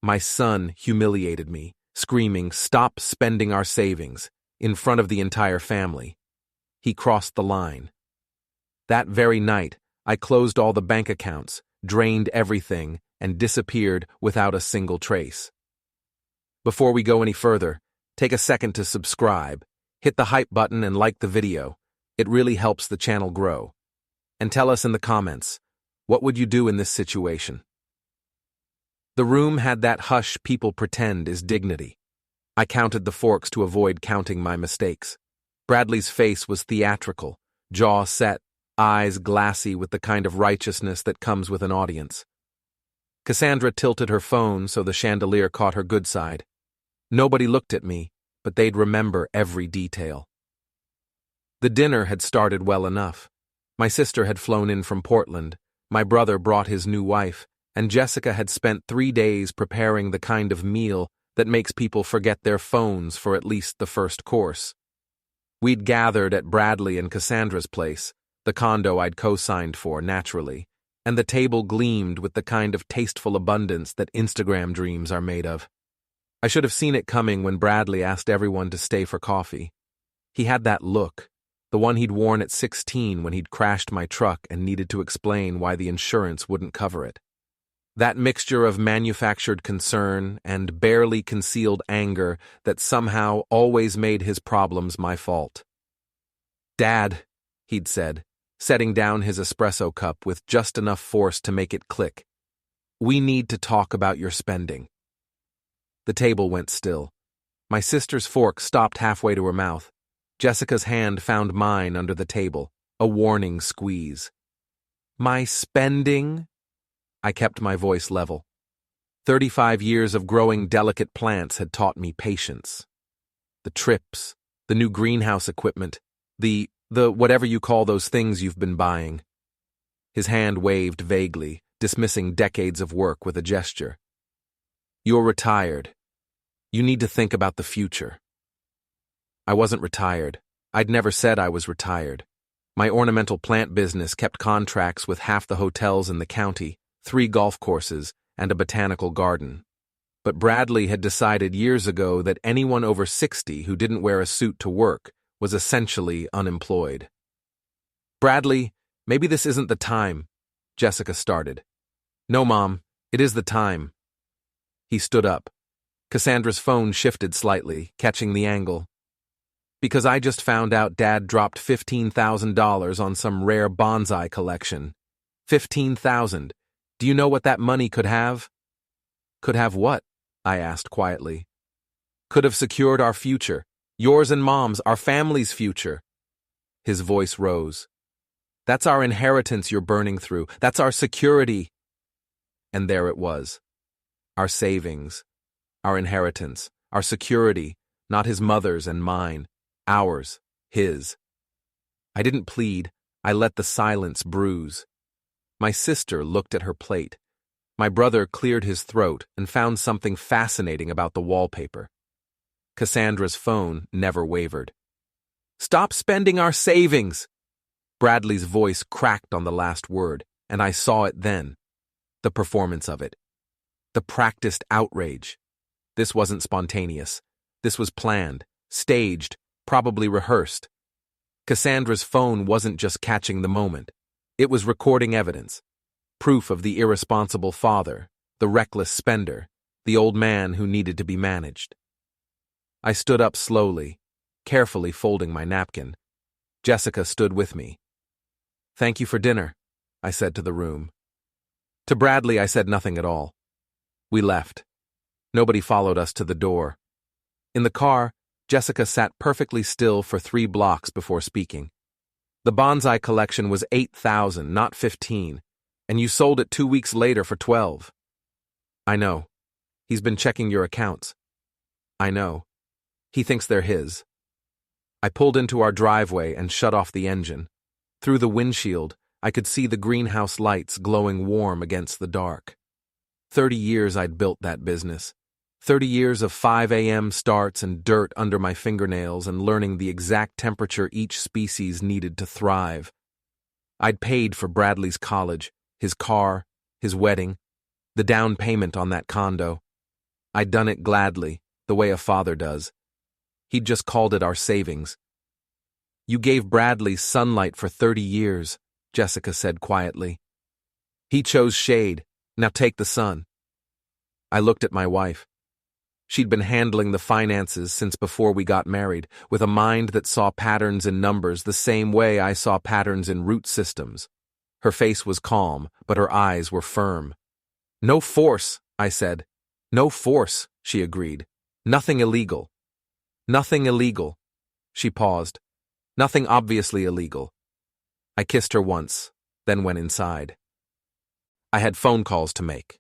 My son humiliated me, screaming, "Stop spending our savings," in front of the entire family. He crossed the line. That very night, I closed all the bank accounts, drained everything, and disappeared without a single trace. Before we go any further, take a second to subscribe, hit the hype button and like the video. It really helps the channel grow. And tell us in the comments, what would you do in this situation? The room had that hush people pretend is dignity. I counted the forks to avoid counting my mistakes. Bradley's face was theatrical, jaw set, eyes glassy with the kind of righteousness that comes with an audience. Cassandra tilted her phone so the chandelier caught her good side. Nobody looked at me, but they'd remember every detail. The dinner had started well enough. My sister had flown in from Portland, my brother brought his new wife, and Jessica had spent 3 days preparing the kind of meal that makes people forget their phones for at least the first course. We'd gathered at Bradley and Cassandra's place, the condo I'd co-signed for, naturally, and the table gleamed with the kind of tasteful abundance that Instagram dreams are made of. I should have seen it coming when Bradley asked everyone to stay for coffee. He had that look, the one he'd worn at 16 when he'd crashed my truck and needed to explain why the insurance wouldn't cover it. That mixture of manufactured concern and barely concealed anger that somehow always made his problems my fault. "Dad," he'd said, setting down his espresso cup with just enough force to make it click, "we need to talk about your spending." The table went still. My sister's fork stopped halfway to her mouth. Jessica's hand found mine under the table, a warning squeeze. "My spending?" I kept my voice level. 35 years of growing delicate plants had taught me patience. The trips, the new greenhouse equipment, the whatever you call those things you've been buying. His hand waved vaguely, dismissing decades of work with a gesture. "You're retired. You need to think about the future." I wasn't retired. I'd never said I was retired. My ornamental plant business kept contracts with half the hotels in the county, 3 golf courses, and a botanical garden. But Bradley had decided years ago that anyone over 60 who didn't wear a suit to work was essentially unemployed. "Bradley, maybe this isn't the time," Jessica started. "No, Mom, it is the time." He stood up. Cassandra's phone shifted slightly, catching the angle. "Because I just found out Dad dropped $15,000 on some rare bonsai collection. $15,000. Do you know what that money could have?" "Could have what?" I asked quietly. "Could have secured our future. Yours and Mom's, our family's future." His voice rose. "That's our inheritance you're burning through. That's our security." And there it was. Our savings. Our inheritance. Our security. Not his mother's and mine. Ours. His. I didn't plead. I let the silence bruise. My sister looked at her plate. My brother cleared his throat and found something fascinating about the wallpaper. Cassandra's phone never wavered. "Stop spending our savings!" Bradley's voice cracked on the last word, and I saw it then. The performance of it. The practiced outrage. This wasn't spontaneous. This was planned, staged, probably rehearsed. Cassandra's phone wasn't just catching the moment. It was recording evidence. Proof of the irresponsible father, the reckless spender, the old man who needed to be managed. I stood up slowly, carefully folding my napkin. Jessica stood with me. "Thank you for dinner," I said to the room. To Bradley, I said nothing at all. We left. Nobody followed us to the door. In the car, Jessica sat perfectly still for 3 blocks before speaking. "The bonsai collection was 8,000, not 15, and you sold it 2 weeks later for 12. "I know. He's been checking your accounts." "I know. He thinks they're his." I pulled into our driveway and shut off the engine. Through the windshield, I could see the greenhouse lights glowing warm against the dark. 30 years I'd built that business. 30 years of 5 a.m. starts and dirt under my fingernails and learning the exact temperature each species needed to thrive. I'd paid for Bradley's college, his car, his wedding, the down payment on that condo. I'd done it gladly, the way a father does. He'd just called it our savings. You gave Bradley sunlight for 30 years, Jessica said quietly. He chose shade. Now take the sun. I looked at my wife. She'd been handling the finances since before we got married, with a mind that saw patterns in numbers the same way I saw patterns in root systems. Her face was calm, but her eyes were firm. No force, I said. No force, she agreed. Nothing illegal. Nothing illegal. She paused. Nothing obviously illegal. I kissed her once, then went inside. I had phone calls to make.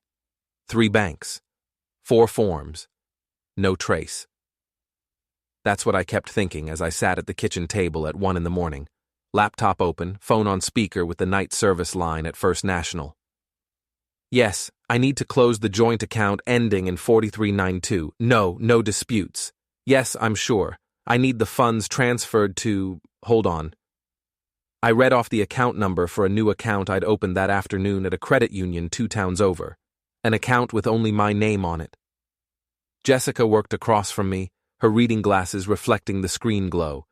3 banks. 4 forms. No trace. That's what I kept thinking as I sat at the kitchen table at 1 a.m, laptop open, phone on speaker with the night service line at First National. Yes, I need to close the joint account ending in 4392. No disputes. Yes, I'm sure. I need the funds transferred to… Hold on. I read off the account number for a new account I'd opened that afternoon at a credit union 2 towns over. An account with only my name on it. Jessica worked across from me, her reading glasses reflecting the screen glow.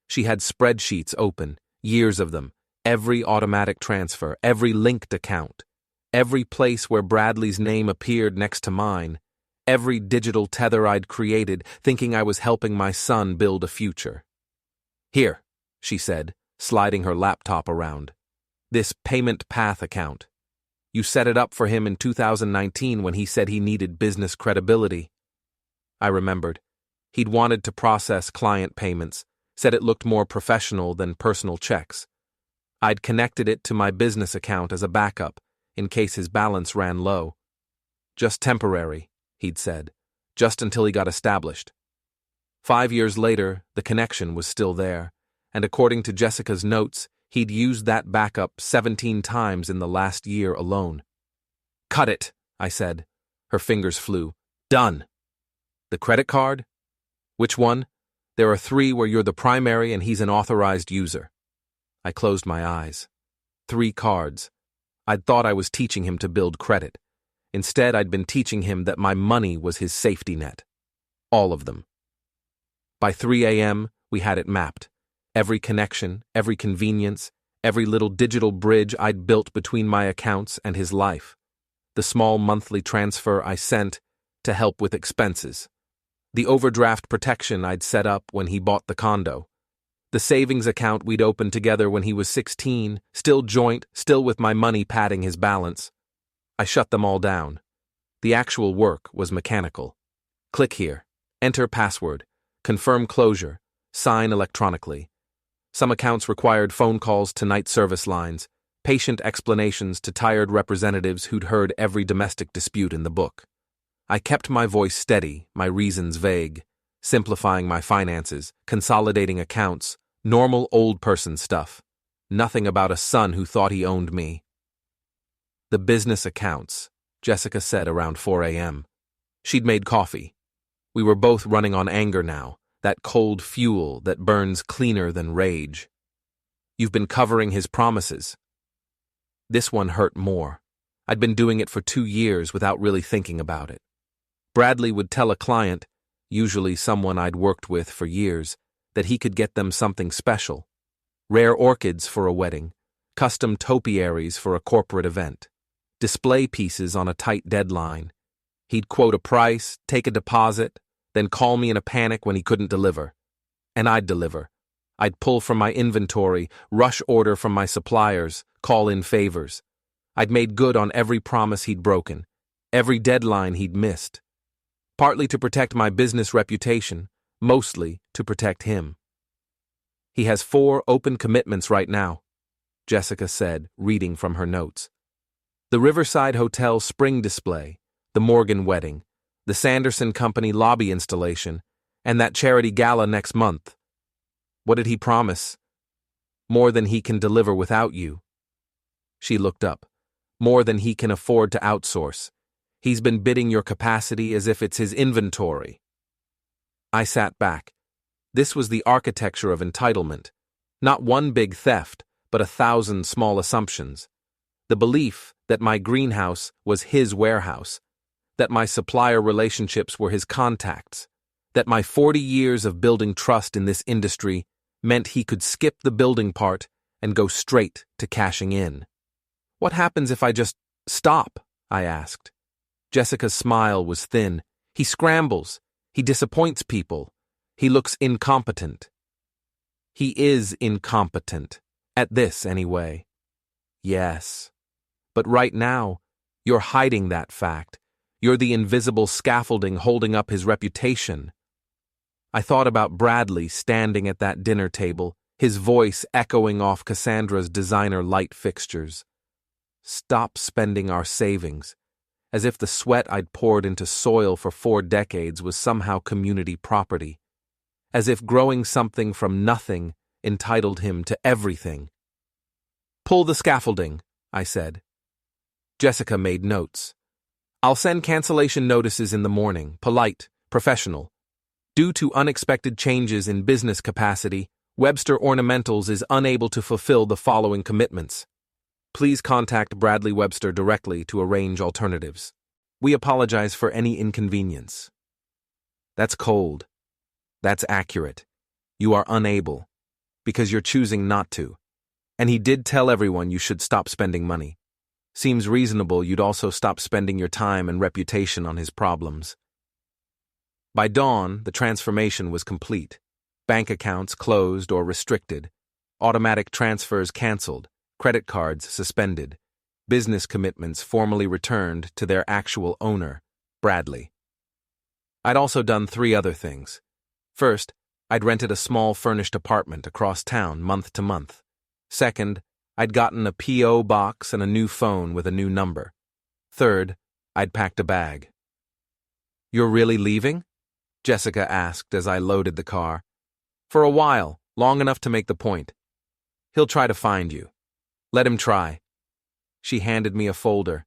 She had spreadsheets open, years of them, every automatic transfer, every linked account, every place where Bradley's name appeared next to mine, every digital tether I'd created, thinking I was helping my son build a future. Here, she said, sliding her laptop around. This payment path account. You set it up for him in 2019 when he said he needed business credibility. I remembered. He'd wanted to process client payments, said it looked more professional than personal checks. I'd connected it to my business account as a backup, in case his balance ran low. Just temporary, he'd said, just until he got established. 5 years later, the connection was still there, and according to Jessica's notes, he'd used that backup 17 times in the last year alone. Cut it, I said. Her fingers flew. Done. The credit card? Which one? There are 3 where you're the primary and he's an authorized user. I closed my eyes. 3 cards. I'd thought I was teaching him to build credit. Instead, I'd been teaching him that my money was his safety net. All of them. By 3 a.m., we had it mapped. Every connection, every convenience, every little digital bridge I'd built between my accounts and his life. The small monthly transfer I sent to help with expenses. The overdraft protection I'd set up when he bought the condo. The savings account we'd opened together when he was 16, still joint, still with my money padding his balance. I shut them all down. The actual work was mechanical. Click here. Enter password. Confirm closure. Sign electronically. Some accounts required phone calls to night service lines, patient explanations to tired representatives who'd heard every domestic dispute in the book. I kept my voice steady, my reasons vague, simplifying my finances, consolidating accounts, normal old person stuff. Nothing about a son who thought he owned me. The business accounts, Jessica said around 4 a.m. She'd made coffee. We were both running on anger now, that cold fuel that burns cleaner than rage. You've been covering his promises. This one hurt more. I'd been doing it for 2 years without really thinking about it. Bradley would tell a client, usually someone I'd worked with for years, that he could get them something special. Rare orchids for a wedding, custom topiaries for a corporate event, display pieces on a tight deadline. He'd quote a price, take a deposit, then call me in a panic when he couldn't deliver. And I'd deliver. I'd pull from my inventory, rush order from my suppliers, call in favors. I'd made good on every promise he'd broken, every deadline he'd missed. Partly to protect my business reputation, mostly to protect him. He has 4 open commitments right now, Jessica said, reading from her notes. The Riverside Hotel spring display, the Morgan wedding, the Sanderson Company lobby installation, and that charity gala next month. What did he promise? More than he can deliver without you. She looked up. More than he can afford to outsource. He's been bidding your capacity as if it's his inventory. I sat back. This was the architecture of entitlement. Not one big theft, but 1,000 small assumptions. The belief that my greenhouse was his warehouse. that my supplier relationships were his contacts, that my 40 years of building trust in this industry meant he could skip the building part and go straight to cashing in. What happens if I just stop? I asked. Jessica's smile was thin. He scrambles. He disappoints people. He looks incompetent. He is incompetent. At this, anyway. Yes. But right now, you're hiding that fact. You're the invisible scaffolding holding up his reputation. I thought about Bradley standing at that dinner table, his voice echoing off Cassandra's designer light fixtures. Stop spending our savings, as if the sweat I'd poured into soil for 4 decades was somehow community property, as if growing something from nothing entitled him to everything. Pull the scaffolding, I said. Jessica made notes. I'll send cancellation notices in the morning, polite, professional. Due to unexpected changes in business capacity, Webster Ornamentals is unable to fulfill the following commitments. Please contact Bradley Webster directly to arrange alternatives. We apologize for any inconvenience. That's cold. That's accurate. You are unable, because you're choosing not to. And he did tell everyone you should stop spending money. Seems reasonable you'd also stop spending your time and reputation on his problems. By dawn, the transformation was complete. Bank accounts closed or restricted. Automatic transfers canceled. Credit cards suspended. Business commitments formally returned to their actual owner, Bradley. I'd also done 3 other things. First, I'd rented a small furnished apartment across town month to month. Second, I'd gotten a P.O. box and a new phone with a new number. Third, I'd packed a bag. You're really leaving? Jessica asked as I loaded the car. For a while, long enough to make the point. He'll try to find you. Let him try. She handed me a folder.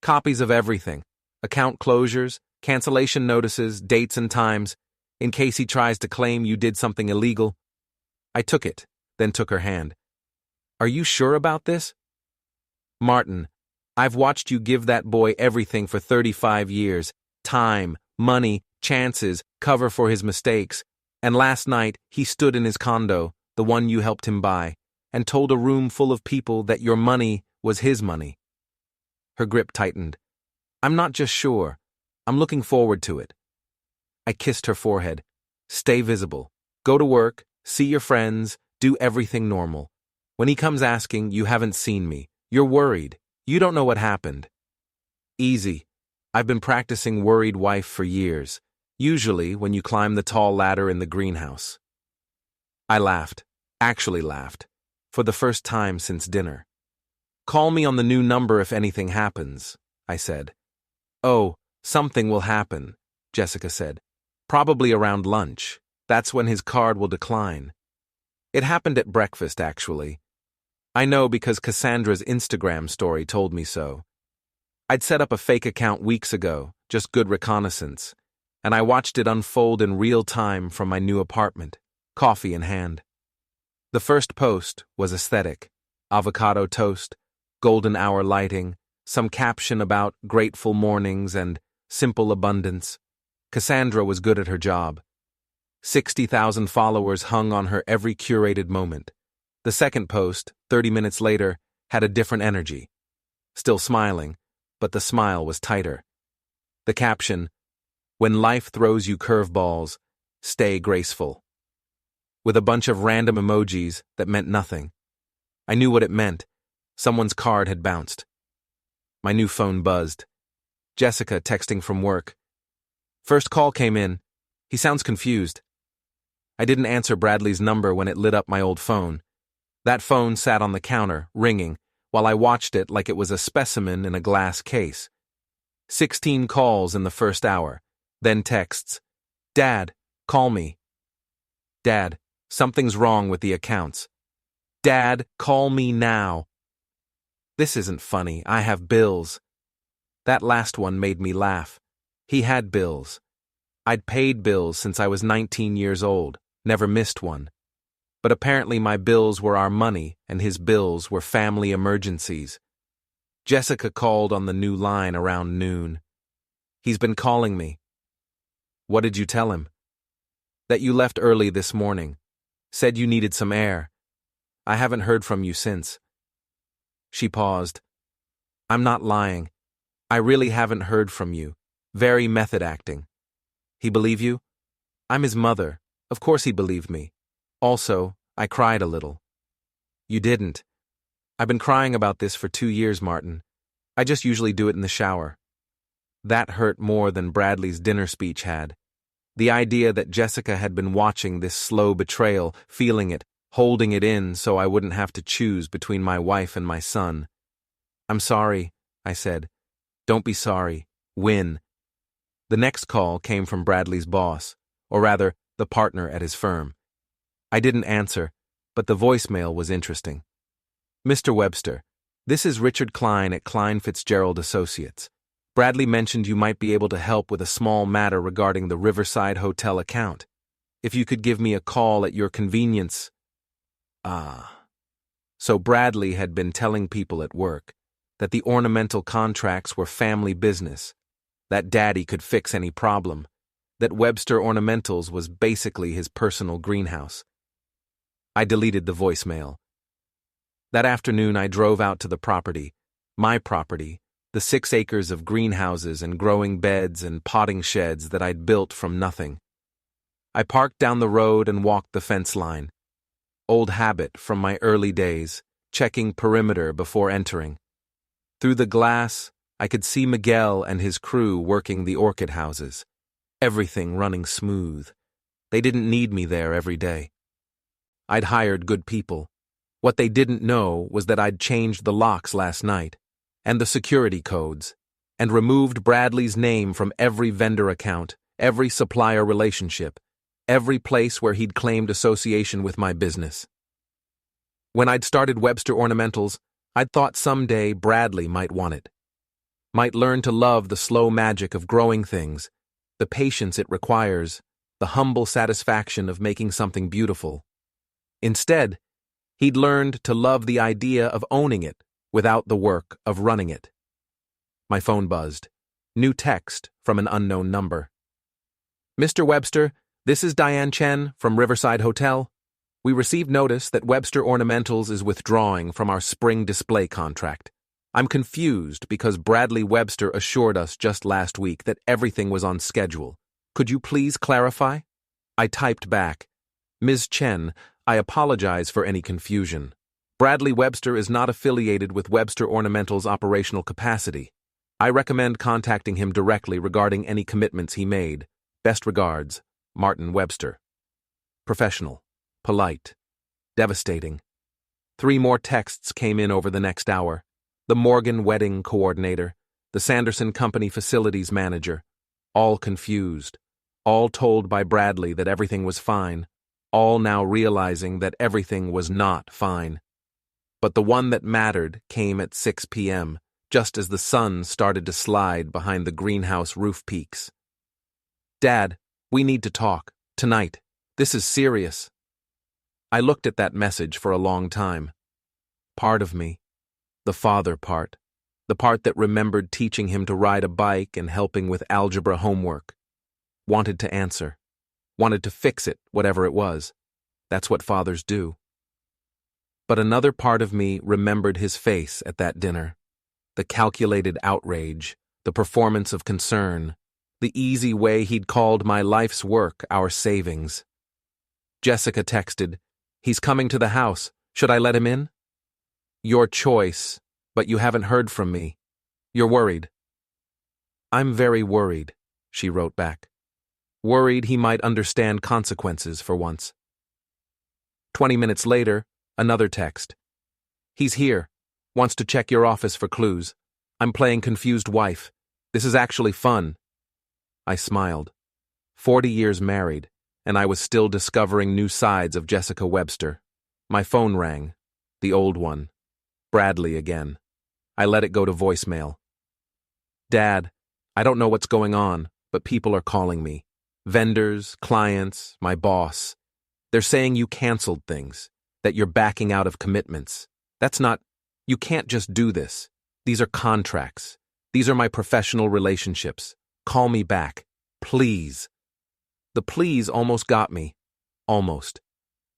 Copies of everything. Account closures, cancellation notices, dates and times, in case he tries to claim you did something illegal. I took it, then took her hand. Are you sure about this? Martin, I've watched you give that boy everything for 35 years. Time, money, chances, cover for his mistakes. And last night, he stood in his condo, the one you helped him buy, and told a room full of people that your money was his money. Her grip tightened. I'm not just sure. I'm looking forward to it. I kissed her forehead. Stay visible. Go to work, see your friends, do everything normal. When he comes asking, you haven't seen me. You're worried. You don't know what happened. Easy. I've been practicing worried wife for years, usually when you climb the tall ladder in the greenhouse. I laughed. Actually laughed. For the first time since dinner. Call me on the new number if anything happens, I said. Oh, something will happen, Jessica said. Probably around lunch. That's when his card will decline. It happened at breakfast, actually. I know because Cassandra's Instagram story told me so. I'd set up a fake account weeks ago, just good reconnaissance, and I watched it unfold in real time from my new apartment, coffee in hand. The first post was aesthetic. Avocado toast, golden hour lighting, some caption about grateful mornings and simple abundance. Cassandra was good at her job. 60,000 followers hung on her every curated moment. The second post, 30 minutes later, had a different energy. Still smiling, but the smile was tighter. The caption, "When life throws you curveballs, stay graceful." With a bunch of random emojis that meant nothing. I knew what it meant. Someone's card had bounced. My new phone buzzed. Jessica texting from work. First call came in. He sounds confused. I didn't answer Bradley's number when it lit up my old phone. That phone sat on the counter, ringing, while I watched it like it was a specimen in a glass case. 16 calls in the first hour, then texts. Dad, call me. Dad, something's wrong with the accounts. Dad, call me now. This isn't funny. I have bills. That last one made me laugh. He had bills. I'd paid bills since I was 19 years old, never missed one. But apparently my bills were our money and his bills were family emergencies. Jessica called on the new line around noon. He's been calling me. What did you tell him? That you left early this morning. Said you needed some air. I haven't heard from you since. She paused. I'm not lying. I really haven't heard from you. Very method acting. He believe you? I'm his mother. Of course he believed me. Also, I cried a little. You didn't. I've been crying about this for 2 years, Martin. I just usually do it in the shower. That hurt more than Bradley's dinner speech had. The idea that Jessica had been watching this slow betrayal, feeling it, holding it in so I wouldn't have to choose between my wife and my son. I'm sorry, I said. Don't be sorry. Win. The next call came from Bradley's boss, or rather, the partner at his firm. I didn't answer, but the voicemail was interesting. Mr. Webster, this is Richard Klein at Klein Fitzgerald Associates. Bradley mentioned you might be able to help with a small matter regarding the Riverside Hotel account. If you could give me a call at your convenience. So Bradley had been telling people at work that the ornamental contracts were family business, that Daddy could fix any problem, that Webster Ornamentals was basically his personal greenhouse. I deleted the voicemail. That afternoon I drove out to the property, my property, the 6 acres of greenhouses and growing beds and potting sheds that I'd built from nothing. I parked down the road and walked the fence line. Old habit from my early days, checking perimeter before entering. Through the glass, I could see Miguel and his crew working the orchid houses. Everything running smooth. They didn't need me there every day. I'd hired good people. What they didn't know was that I'd changed the locks last night, and the security codes, and removed Bradley's name from every vendor account, every supplier relationship, every place where he'd claimed association with my business. When I'd started Webster Ornamentals, I'd thought someday Bradley might want it. Might learn to love the slow magic of growing things, the patience it requires, the humble satisfaction of making something beautiful. Instead, he'd learned to love the idea of owning it without the work of running it. My phone buzzed. New text from an unknown number. Mr. Webster, this is Diane Chen from Riverside Hotel. We received notice that Webster Ornamentals is withdrawing from our spring display contract. I'm confused because Bradley Webster assured us just last week that everything was on schedule. Could you please clarify? I typed back. Ms. Chen, I apologize for any confusion. Bradley Webster is not affiliated with Webster Ornamentals' operational capacity. I recommend contacting him directly regarding any commitments he made. Best regards, Martin Webster. Professional, polite, devastating. 3 more texts came in over the next hour. The Morgan wedding coordinator, the Sanderson Company facilities manager, all confused, all told by Bradley that everything was fine, all now realizing that everything was not fine. But the one that mattered came at 6 p.m., just as the sun started to slide behind the greenhouse roof peaks. Dad, we need to talk, tonight. This is serious. I looked at that message for a long time. Part of me, the father part, the part that remembered teaching him to ride a bike and helping with algebra homework, wanted to answer, wanted to fix it, whatever it was. That's what fathers do. But another part of me remembered his face at that dinner, the calculated outrage, the performance of concern, the easy way he'd called my life's work our savings. Jessica texted, "He's coming to the house. Should I let him in?" Your choice, but you haven't heard from me. You're worried. I'm very worried, she wrote back. Worried he might understand consequences for once. 20 minutes later, another text. He's here. Wants to check your office for clues. I'm playing confused wife. This is actually fun. I smiled. 40 years married, and I was still discovering new sides of Jessica Webster. My phone rang. The old one. Bradley again. I let it go to voicemail. Dad, I don't know what's going on, but people are calling me. Vendors, clients, my boss. They're saying you canceled things, that you're backing out of commitments. That's not... You can't just do this. These are contracts. These are my professional relationships. Call me back. Please. The please almost got me. Almost.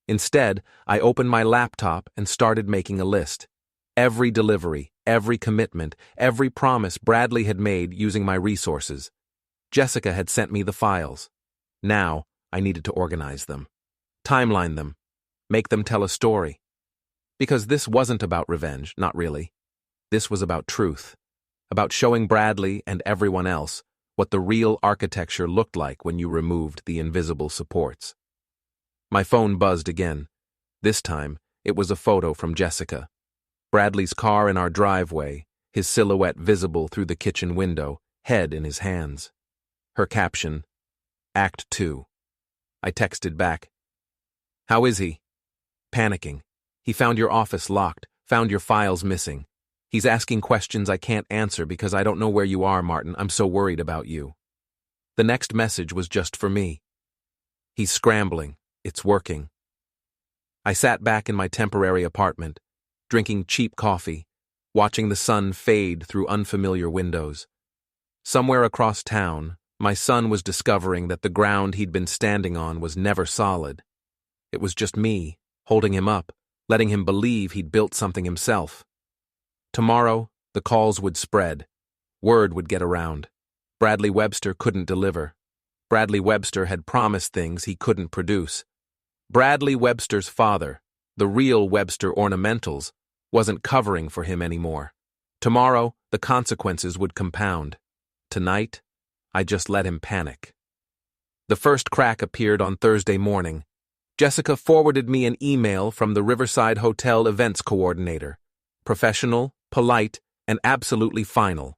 Instead, I opened my laptop and started making a list. Every delivery, every commitment, every promise Bradley had made using my resources. Jessica had sent me the files. Now, I needed to organize them. Timeline them. Make them tell a story. Because this wasn't about revenge, not really. This was about truth. About showing Bradley and everyone else what the real architecture looked like when you removed the invisible supports. My phone buzzed again. This time, it was a photo from Jessica. Bradley's car in our driveway, his silhouette visible through the kitchen window, head in his hands. Her caption, Act 2. I texted back. How is he? Panicking. He found your office locked, found your files missing. He's asking questions I can't answer because I don't know where you are, Martin. I'm so worried about you. The next message was just for me. He's scrambling. It's working. I sat back in my temporary apartment, drinking cheap coffee, watching the sun fade through unfamiliar windows. Somewhere across town, my son was discovering that the ground he'd been standing on was never solid. It was just me, holding him up, letting him believe he'd built something himself. Tomorrow, the calls would spread. Word would get around. Bradley Webster couldn't deliver. Bradley Webster had promised things he couldn't produce. Bradley Webster's father, the real Webster ornamentals, wasn't covering for him anymore. Tomorrow, the consequences would compound. Tonight, I just let him panic. The first crack appeared on Thursday morning. Jessica forwarded me an email from the Riverside Hotel events coordinator. Professional, polite, and absolutely final.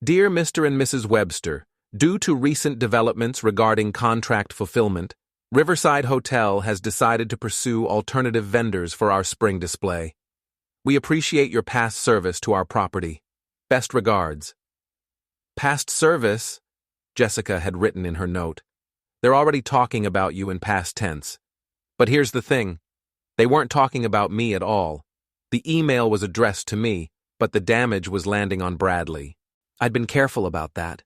Dear Mr. and Mrs. Webster, due to recent developments regarding contract fulfillment, Riverside Hotel has decided to pursue alternative vendors for our spring display. We appreciate your past service to our property. Best regards. Past service? Jessica had written in her note. They're already talking about you in past tense. But here's the thing. They weren't talking about me at all. The email was addressed to me, but the damage was landing on Bradley. I'd been careful about that.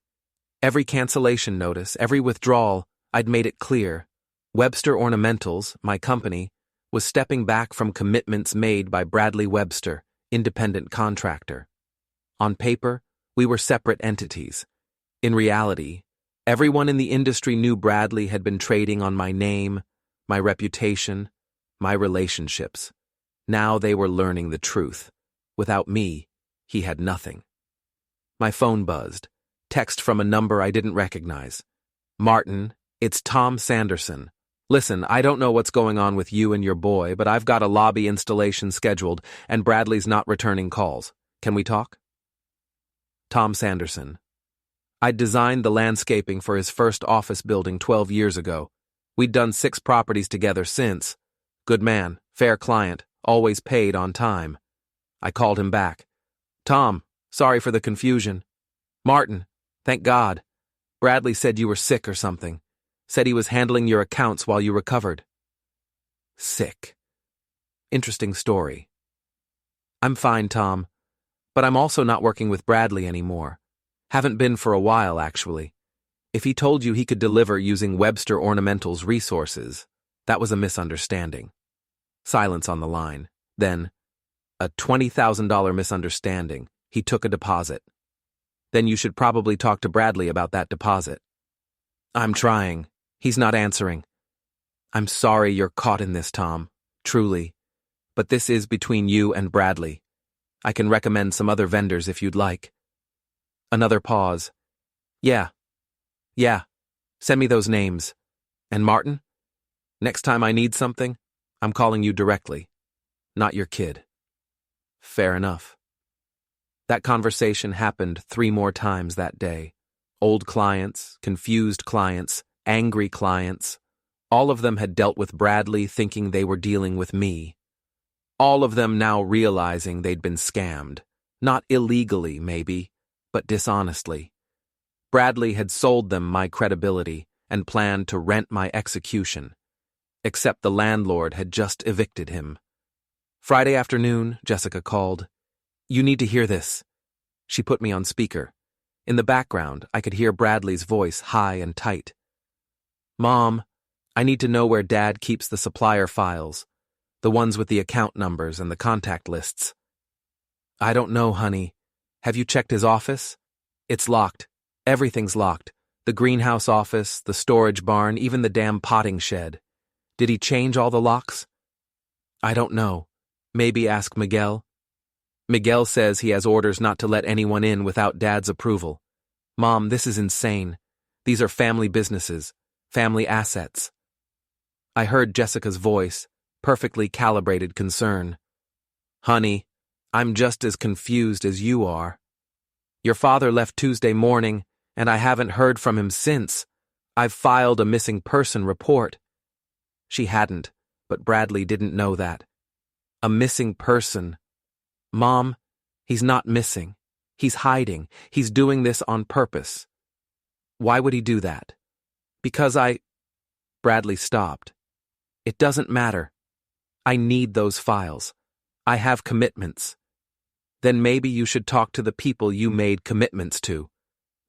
Every cancellation notice, every withdrawal, I'd made it clear. Webster Ornamentals, my company, was stepping back from commitments made by Bradley Webster, independent contractor. On paper, we were separate entities. In reality, everyone in the industry knew Bradley had been trading on my name, my reputation, my relationships. Now they were learning the truth. Without me, he had nothing. My phone buzzed. Text from a number I didn't recognize. Martin, it's Tom Sanderson. Listen, I don't know what's going on with you and your boy, but I've got a lobby installation scheduled, and Bradley's not returning calls. Can we talk? Tom Sanderson. I'd designed the landscaping for his first office building 12 years ago. We'd done 6 properties together since. Good man, fair client, always paid on time. I called him back. Tom, sorry for the confusion. Martin, thank God. Bradley said you were sick or something. Said he was handling your accounts while you recovered. Sick. Interesting story. I'm fine, Tom, but I'm also not working with Bradley anymore. Haven't been for a while, actually. If he told you he could deliver using Webster Ornamental's resources, that was a misunderstanding. Silence on the line. Then, a $20,000 misunderstanding. He took a deposit. Then you should probably talk to Bradley about that deposit. I'm trying. He's not answering. I'm sorry you're caught in this, Tom. Truly. But this is between you and Bradley. I can recommend some other vendors if you'd like. Another pause. Yeah. Send me those names. And Martin? Next time I need something, I'm calling you directly. Not your kid. Fair enough. That conversation happened 3 more times that day. Old clients, confused clients, angry clients. All of them had dealt with Bradley thinking they were dealing with me. All of them now realizing they'd been scammed. Not illegally, maybe, but dishonestly. Bradley had sold them my credibility and planned to rent my execution. Except the landlord had just evicted him. Friday afternoon, Jessica called. You need to hear this. She put me on speaker. In the background, I could hear Bradley's voice high and tight. "Mom, I need to know where Dad keeps the supplier files, the ones with the account numbers and the contact lists." "I don't know, honey. Have you checked his office?" "It's locked. Everything's locked. The greenhouse office, the storage barn, even the damn potting shed. Did he change all the locks?" "I don't know. Maybe ask Miguel." "Miguel says he has orders not to let anyone in without Dad's approval." "Mom, this is insane. These are family businesses, family assets." I heard Jessica's voice, perfectly calibrated concern. "Honey, I'm just as confused as you are. Your father left Tuesday morning, and I haven't heard from him since. I've filed a missing person report." She hadn't, but Bradley didn't know that. A missing person. "Mom, he's not missing. He's hiding. He's doing this on purpose." "Why would he do that?" "Because Bradley stopped. "It doesn't matter. I need those files. I have commitments." "Then maybe you should talk to the people you made commitments to,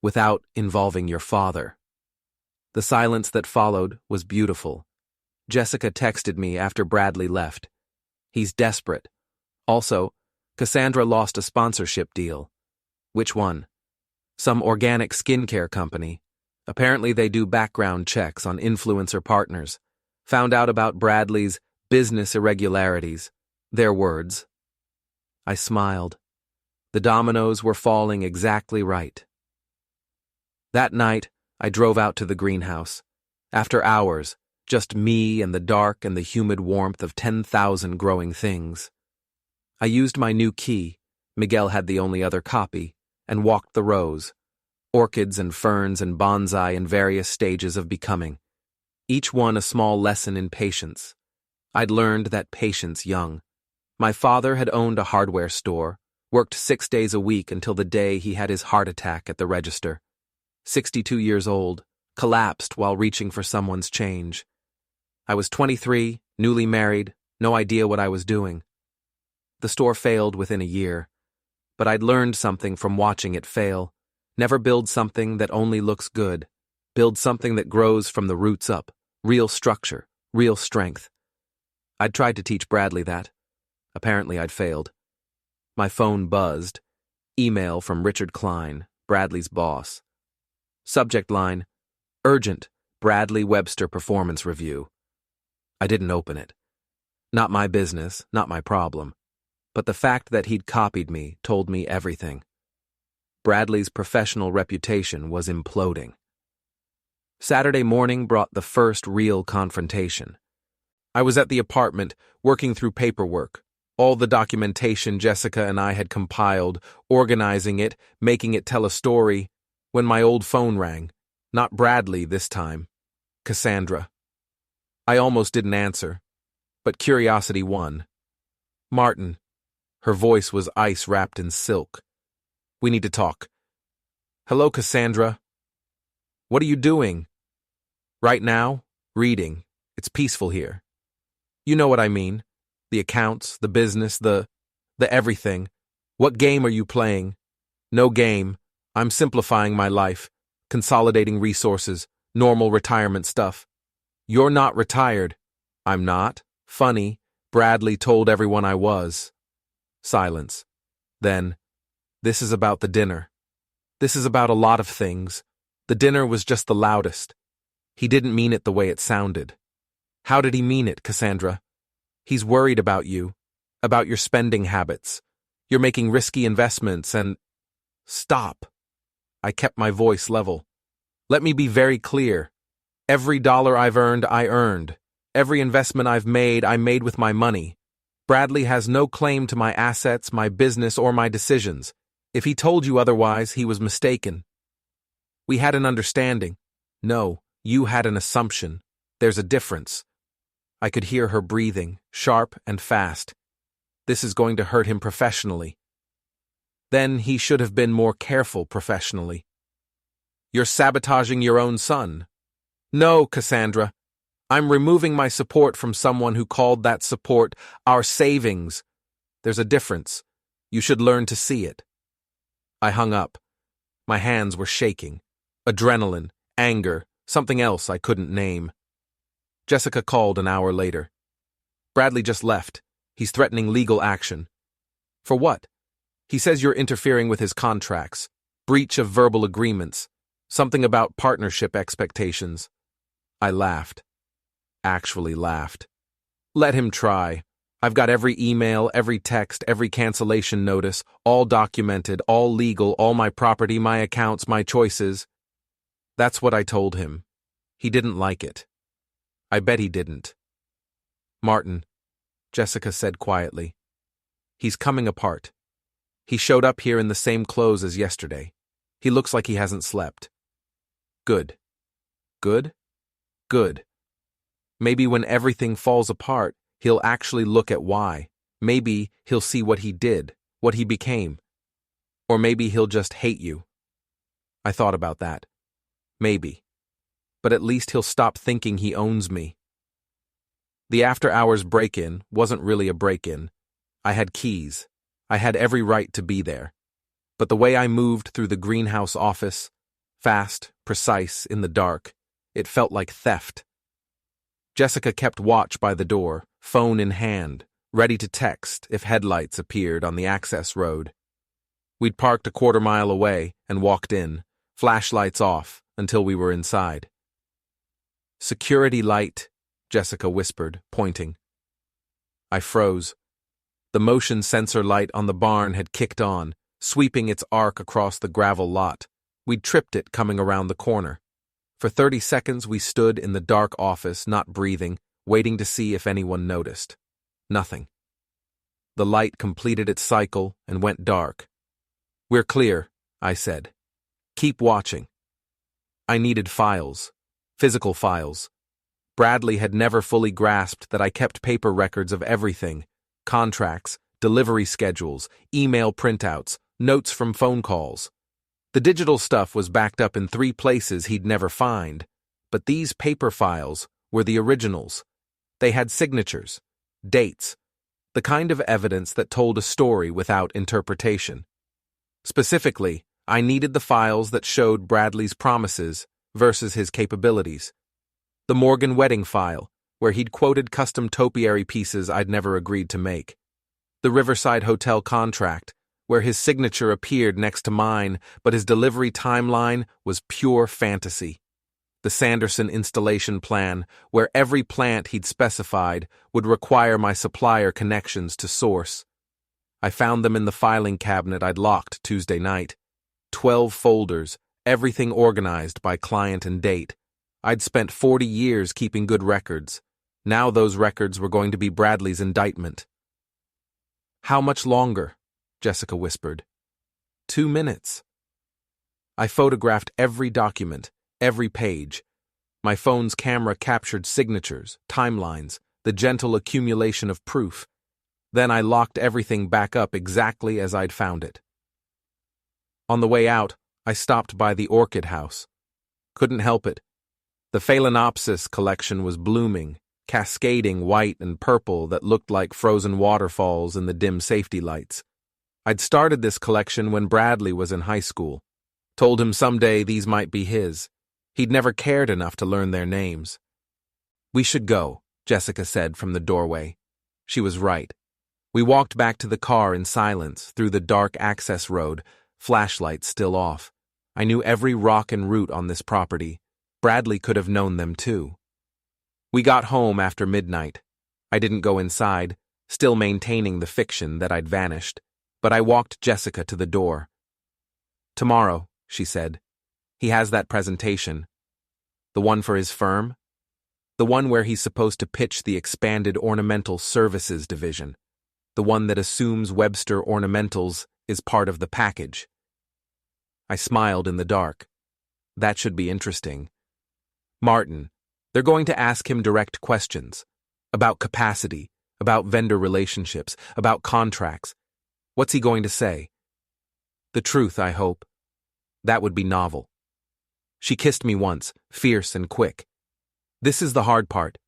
without involving your father." The silence that followed was beautiful. Jessica texted me after Bradley left. "He's desperate. Also, Cassandra lost a sponsorship deal." "Which one?" "Some organic skincare company. Apparently they do background checks on influencer partners. Found out about Bradley's business irregularities." Their words. I smiled. The dominoes were falling exactly right. That night, I drove out to the greenhouse. After hours, just me and the dark and the humid warmth of 10,000 growing things. I used my new key, Miguel had the only other copy, and walked the rows. Orchids and ferns and bonsai in various stages of becoming. Each one a small lesson in patience. I'd learned that patience young. My father had owned a hardware store, worked 6 days a week until the day he had his heart attack at the register. 62 years old, collapsed while reaching for someone's change. I was 23, newly married, no idea what I was doing. The store failed within a year, but I'd learned something from watching it fail. Never build something that only looks good. Build something that grows from the roots up, real structure, real strength. I'd tried to teach Bradley that. Apparently I'd failed. My phone buzzed. Email from Richard Klein, Bradley's boss. Subject line, "Urgent, Bradley Webster performance review." I didn't open it. Not my business, not my problem. But the fact that he'd copied me told me everything. Bradley's professional reputation was imploding. Saturday morning brought the first real confrontation. I was at the apartment, working through paperwork, all the documentation Jessica and I had compiled, organizing it, making it tell a story, when my old phone rang. Not Bradley this time. Cassandra. I almost didn't answer, but curiosity won. "Martin." Her voice was ice wrapped in silk. "We need to talk." "Hello, Cassandra." "What are you doing?" "Right now, reading. It's peaceful here." "You know what I mean. The accounts, the business, the everything. What game are you playing?" "No game. I'm simplifying my life, consolidating resources, normal retirement stuff." "You're not retired." "I'm not. Funny. Bradley told everyone I was." Silence. Then, "This is about the dinner. This is about a lot of things. The dinner was just the loudest. He didn't mean it the way it sounded." "How did he mean it, Cassandra?" "He's worried about you, about your spending habits. You're making risky investments and—" "Stop." I kept my voice level. "Let me be very clear. Every dollar I've earned, I earned. Every investment I've made, I made with my money. Bradley has no claim to my assets, my business, or my decisions. If he told you otherwise, he was mistaken. We had an understanding. No, you had an assumption. There's a difference." I could hear her breathing, sharp and fast. This is going to hurt him professionally. Then he should have been more careful professionally. "You're sabotaging your own son." "No, Cassandra. I'm removing my support from someone who called that support our savings. There's a difference. You should learn to see it." I hung up. My hands were shaking. Adrenaline, anger, something else I couldn't name. Jessica called an hour later. Bradley just left. He's threatening legal action. For what? He says you're interfering with his contracts, breach of verbal agreements, something about partnership expectations. I laughed. Actually laughed. Let him try. I've got every email, every text, every cancellation notice, all documented, all legal, all my property, my accounts, my choices. That's what I told him. He didn't like it. I bet he didn't. Martin, Jessica said quietly. He's coming apart. He showed up here in the same clothes as yesterday. He looks like he hasn't slept. Good. Good? Good. Maybe when everything falls apart, he'll actually look at why. Maybe he'll see what he did, what he became. Or maybe he'll just hate you. I thought about that. Maybe. But at least he'll stop thinking he owns me. The after-hours break-in wasn't really a break-in. I had keys. I had every right to be there. But the way I moved through the greenhouse office, fast, precise, in the dark, it felt like theft. Jessica kept watch by the door, phone in hand, ready to text if headlights appeared on the access road. We'd parked a quarter-mile away and walked in, flashlights off, until we were inside. "Security light," Jessica whispered, pointing. I froze. The motion sensor light on the barn had kicked on, sweeping its arc across the gravel lot. We'd tripped it coming around the corner. For 30 seconds we stood in the dark office, not breathing, waiting to see if anyone noticed. Nothing. The light completed its cycle and went dark. "We're clear," I said. "Keep watching." I needed files. Physical files. Bradley had never fully grasped that I kept paper records of everything: contracts, delivery schedules, email printouts, notes from phone calls. The digital stuff was backed up in 3 places he'd never find, but these paper files were the originals. They had signatures, dates, the kind of evidence that told a story without interpretation. Specifically, I needed the files that showed Bradley's promises versus his capabilities. The Morgan wedding file, where he'd quoted custom topiary pieces I'd never agreed to make. The Riverside Hotel contract, where his signature appeared next to mine, but his delivery timeline was pure fantasy. The Sanderson installation plan, where every plant he'd specified would require my supplier connections to source. I found them in the filing cabinet I'd locked Tuesday night. 12 folders, everything organized by client and date. I'd spent 40 years keeping good records. Now those records were going to be Bradley's indictment. "How much longer?" Jessica whispered. 2 minutes. I photographed every document, every page. My phone's camera captured signatures, timelines, the gentle accumulation of proof. Then I locked everything back up exactly as I'd found it. On the way out, I stopped by the orchid house. Couldn't help it. The Phalaenopsis collection was blooming, cascading white and purple that looked like frozen waterfalls in the dim safety lights. I'd started this collection when Bradley was in high school. Told him someday these might be his. He'd never cared enough to learn their names. "We should go," Jessica said from the doorway. She was right. We walked back to the car in silence through the dark access road, flashlights still off. I knew every rock and root on this property. Bradley could have known them too. We got home after midnight. I didn't go inside, still maintaining the fiction that I'd vanished, but I walked Jessica to the door. "Tomorrow," she said. "He has that presentation." "The one for his firm?" "The one where he's supposed to pitch the expanded ornamental services division. The one that assumes Webster ornamentals is part of the package." I smiled in the dark. That should be interesting. "Martin, they're going to ask him direct questions. About capacity, about vendor relationships, about contracts. What's he going to say?" "The truth, I hope." That would be novel. She kissed me once, fierce and quick. This is the hard part,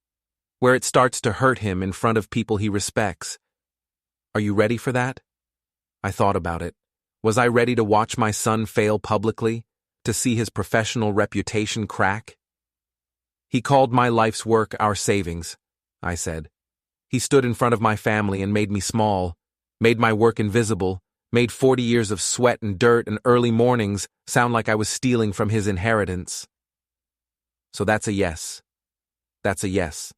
where it starts to hurt him in front of people he respects. Are you ready for that? I thought about it. Was I ready to watch my son fail publicly, to see his professional reputation crack? He called my life's work our savings, I said. He stood in front of my family and made me small, made my work invisible, made 40 years of sweat and dirt and early mornings sound like I was stealing from his inheritance. So that's a yes. That's a yes.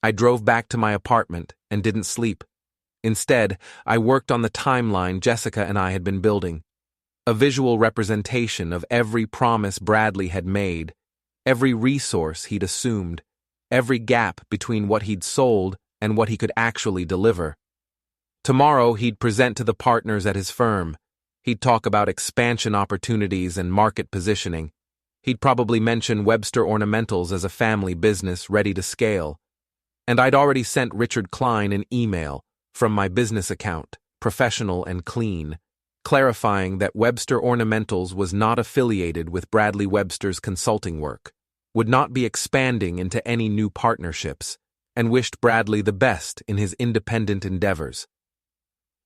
I drove back to my apartment and didn't sleep. Instead, I worked on the timeline Jessica and I had been building. A visual representation of every promise Bradley had made, every resource he'd assumed, every gap between what he'd sold and what he could actually deliver. Tomorrow he'd present to the partners at his firm. He'd talk about expansion opportunities and market positioning. He'd probably mention Webster Ornamentals as a family business ready to scale. And I'd already sent Richard Klein an email from my business account, professional and clean, clarifying that Webster Ornamentals was not affiliated with Bradley Webster's consulting work, would not be expanding into any new partnerships, and wished Bradley the best in his independent endeavors.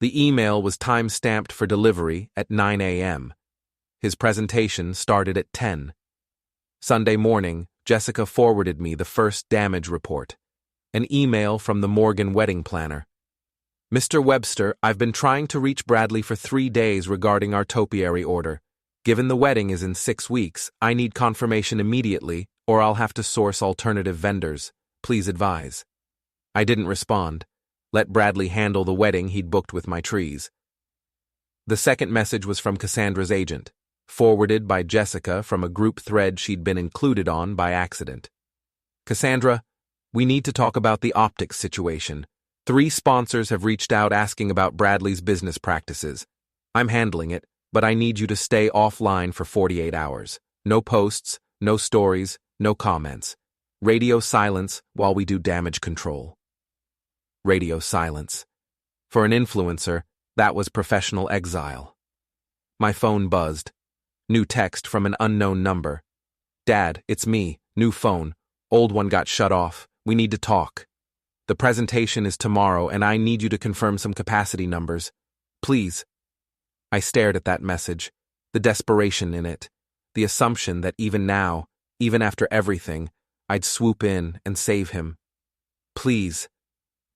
The email was time-stamped for delivery at 9 a.m. His presentation started at 10. Sunday morning, Jessica forwarded me the first damage report, an email from the Morgan wedding planner. Mr. Webster, I've been trying to reach Bradley for 3 days regarding our topiary order. Given the wedding is in 6 weeks, I need confirmation immediately, or I'll have to source alternative vendors. Please advise. I didn't respond. Let Bradley handle the wedding he'd booked with my trees. The second message was from Cassandra's agent, forwarded by Jessica from a group thread she'd been included on by accident. Cassandra, we need to talk about the optics situation. 3 sponsors have reached out asking about Bradley's business practices. I'm handling it, but I need you to stay offline for 48 hours. No posts, no stories, no comments. Radio silence while we do damage control. Radio silence. For an influencer, that was professional exile. My phone buzzed. New text from an unknown number. Dad, it's me. New phone. Old one got shut off. We need to talk. The presentation is tomorrow and I need you to confirm some capacity numbers. Please. I stared at that message, the desperation in it, the assumption that even now, even after everything, I'd swoop in and save him. Please.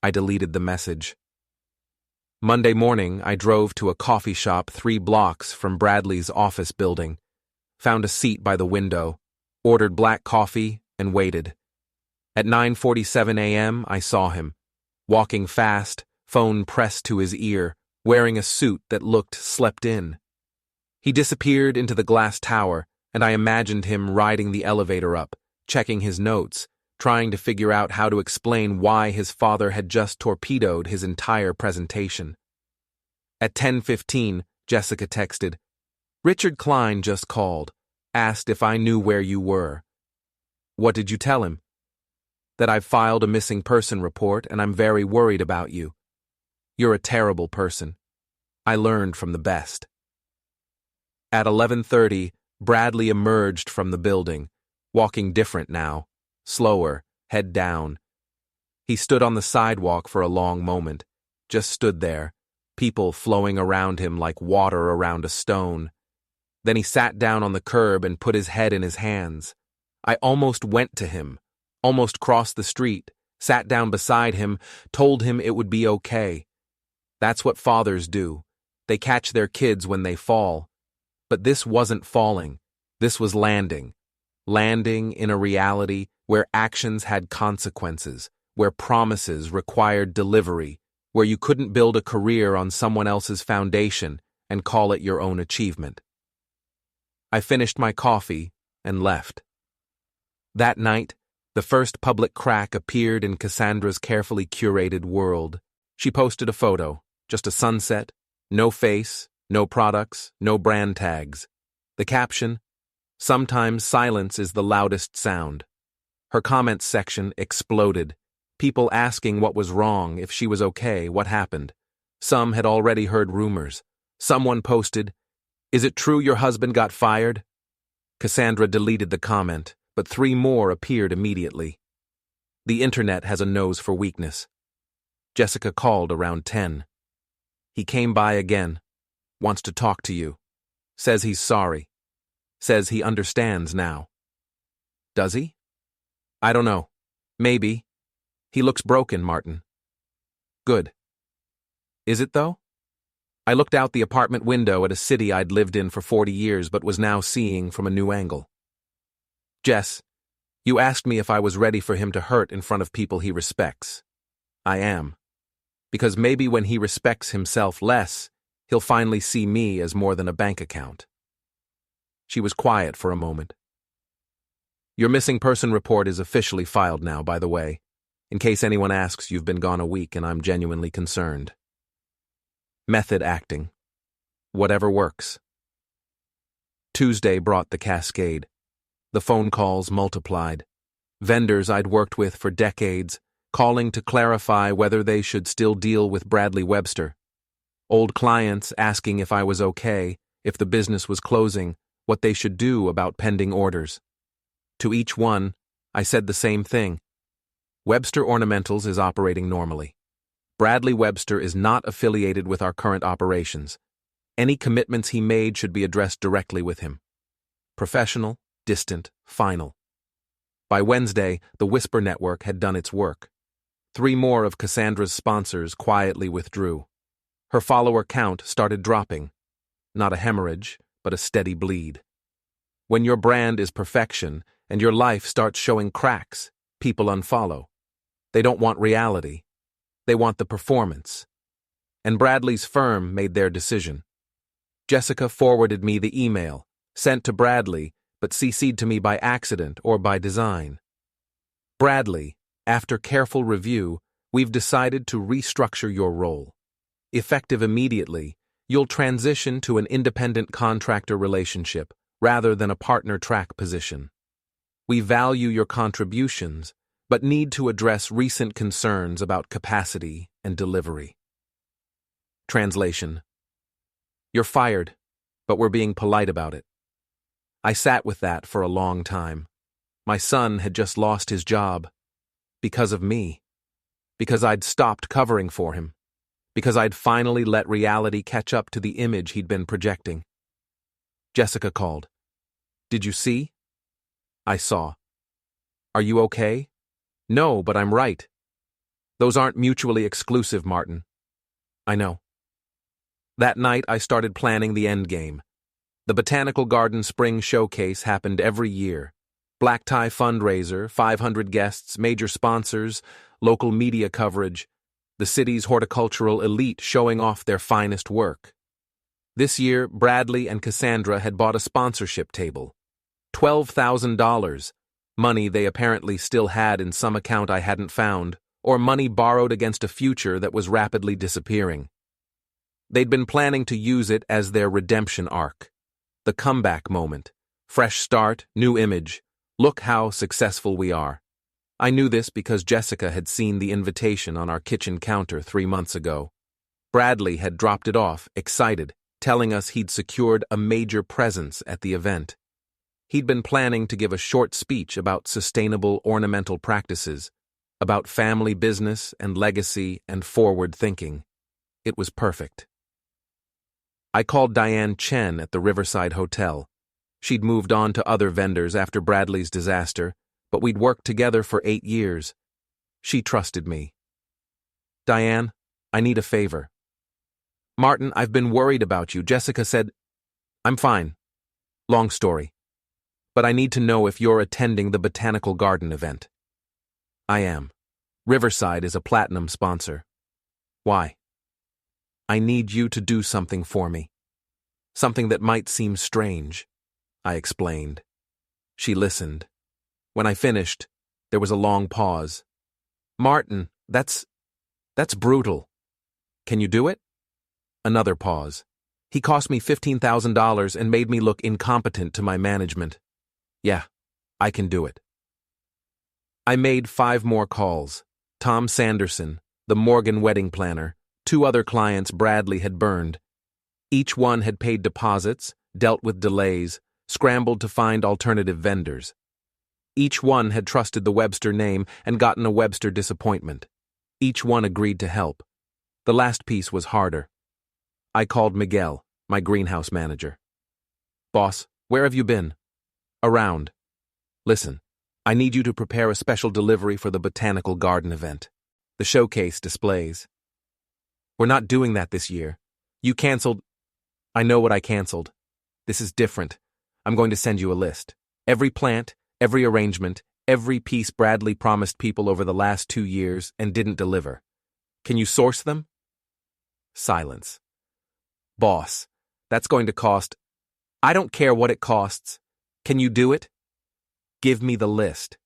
I deleted the message. Monday morning, I drove to a coffee shop 3 blocks from Bradley's office building, found a seat by the window, ordered black coffee, and waited. At 9:47 a.m., I saw him, walking fast, phone pressed to his ear, wearing a suit that looked slept in. He disappeared into the glass tower, and I imagined him riding the elevator up, checking his notes, trying to figure out how to explain why his father had just torpedoed his entire presentation. At 10:15, Jessica texted, Richard Klein just called, asked if I knew where you were. What did you tell him? That I've filed a missing person report and I'm very worried about you. You're a terrible person. I learned from the best. At 11:30, Bradley emerged from the building, walking different now, slower, head down. He stood on the sidewalk for a long moment, just stood there, people flowing around him like water around a stone. Then he sat down on the curb and put his head in his hands. I almost went to him, almost crossed the street, sat down beside him, told him it would be okay. That's what fathers do. They catch their kids when they fall. But this wasn't falling. This was landing. Landing in a reality where actions had consequences, where promises required delivery, where you couldn't build a career on someone else's foundation and call it your own achievement. I finished my coffee and left. That night, the first public crack appeared in Cassandra's carefully curated world. She posted a photo, just a sunset, no face, no products, no brand tags. The caption, "Sometimes silence is the loudest sound." Her comments section exploded. People asking what was wrong, if she was okay, what happened. Some had already heard rumors. Someone posted, "Is it true your husband got fired?" Cassandra deleted the comment, but 3 more appeared immediately. The internet has a nose for weakness. Jessica called around 10. He came by again. Wants to talk to you. Says he's sorry. Says he understands now. Does he? I don't know. Maybe. He looks broken, Martin. Good. Is it, though? I looked out the apartment window at a city I'd lived in for 40 years but was now seeing from a new angle. Jess, you asked me if I was ready for him to hurt in front of people he respects. I am. Because maybe when he respects himself less, he'll finally see me as more than a bank account. She was quiet for a moment. Your missing person report is officially filed now, by the way. In case anyone asks, you've been gone a week and I'm genuinely concerned. Method acting. Whatever works. Tuesday brought the cascade. The phone calls multiplied. Vendors I'd worked with for decades, calling to clarify whether they should still deal with Bradley Webster. Old clients asking if I was okay, if the business was closing, what they should do about pending orders. To each one, I said the same thing. Webster Ornamentals is operating normally. Bradley Webster is not affiliated with our current operations. Any commitments he made should be addressed directly with him. Professional, distant, final. By Wednesday, the Whisper Network had done its work. 3 more of Cassandra's sponsors quietly withdrew. Her follower count started dropping. Not a hemorrhage, but a steady bleed. When your brand is perfection and your life starts showing cracks, people unfollow. They don't want reality. They want the performance. And Bradley's firm made their decision. Jessica forwarded me the email, sent to Bradley, but CC'd to me by accident or by design. Bradley, after careful review, we've decided to restructure your role. Effective immediately, you'll transition to an independent contractor relationship rather than a partner track position. We value your contributions, but need to address recent concerns about capacity and delivery. Translation. You're fired, but we're being polite about it. I sat with that for a long time. My son had just lost his job. Because of me. Because I'd stopped covering for him. Because I'd finally let reality catch up to the image he'd been projecting. Jessica called. Did you see? I saw. Are you okay? No, but I'm right. Those aren't mutually exclusive, Martin. I know. That night I started planning the endgame. The Botanical Garden Spring Showcase happened every year. Black tie fundraiser, 500 guests, major sponsors, local media coverage, the city's horticultural elite showing off their finest work. This year, Bradley and Cassandra had bought a sponsorship table. $12,000, money they apparently still had in some account I hadn't found, or money borrowed against a future that was rapidly disappearing. They'd been planning to use it as their redemption arc. The comeback moment. Fresh start, new image. Look how successful we are. I knew this because Jessica had seen the invitation on our kitchen counter 3 months ago. Bradley had dropped it off, excited, telling us he'd secured a major presence at the event. He'd been planning to give a short speech about sustainable ornamental practices, about family business and legacy and forward thinking. It was perfect. I called Diane Chen at the Riverside Hotel. She'd moved on to other vendors after Bradley's disaster, but we'd worked together for 8 years. She trusted me. Diane, I need a favor. Martin, I've been worried about you. Jessica said, I'm fine. Long story. But I need to know if you're attending the Botanical Garden event. I am. Riverside is a platinum sponsor. Why? I need you to do something for me. Something that might seem strange. I explained. She listened. When I finished, there was a long pause. Martin, that's brutal. Can you do it? Another pause. He cost me $15,000 and made me look incompetent to my management. Yeah, I can do it. I made 5 more calls. Tom Sanderson, the Morgan wedding planner, 2 other clients Bradley had burned. Each one had paid deposits, dealt with delays, scrambled to find alternative vendors. Each one had trusted the Webster name and gotten a Webster disappointment. Each one agreed to help. The last piece was harder. I called Miguel. my greenhouse manager. Boss, where have you been? Around. Listen, I need you to prepare a special delivery for the botanical garden event. The showcase displays. We're not doing that this year. You canceled. I know what I canceled. This is different. I'm going to send you a list. Every plant, every arrangement, every piece Bradley promised people over the last 2 years and didn't deliver. Can you source them? Silence. Boss, that's going to cost. I don't care what it costs. Can you do it? Give me the list.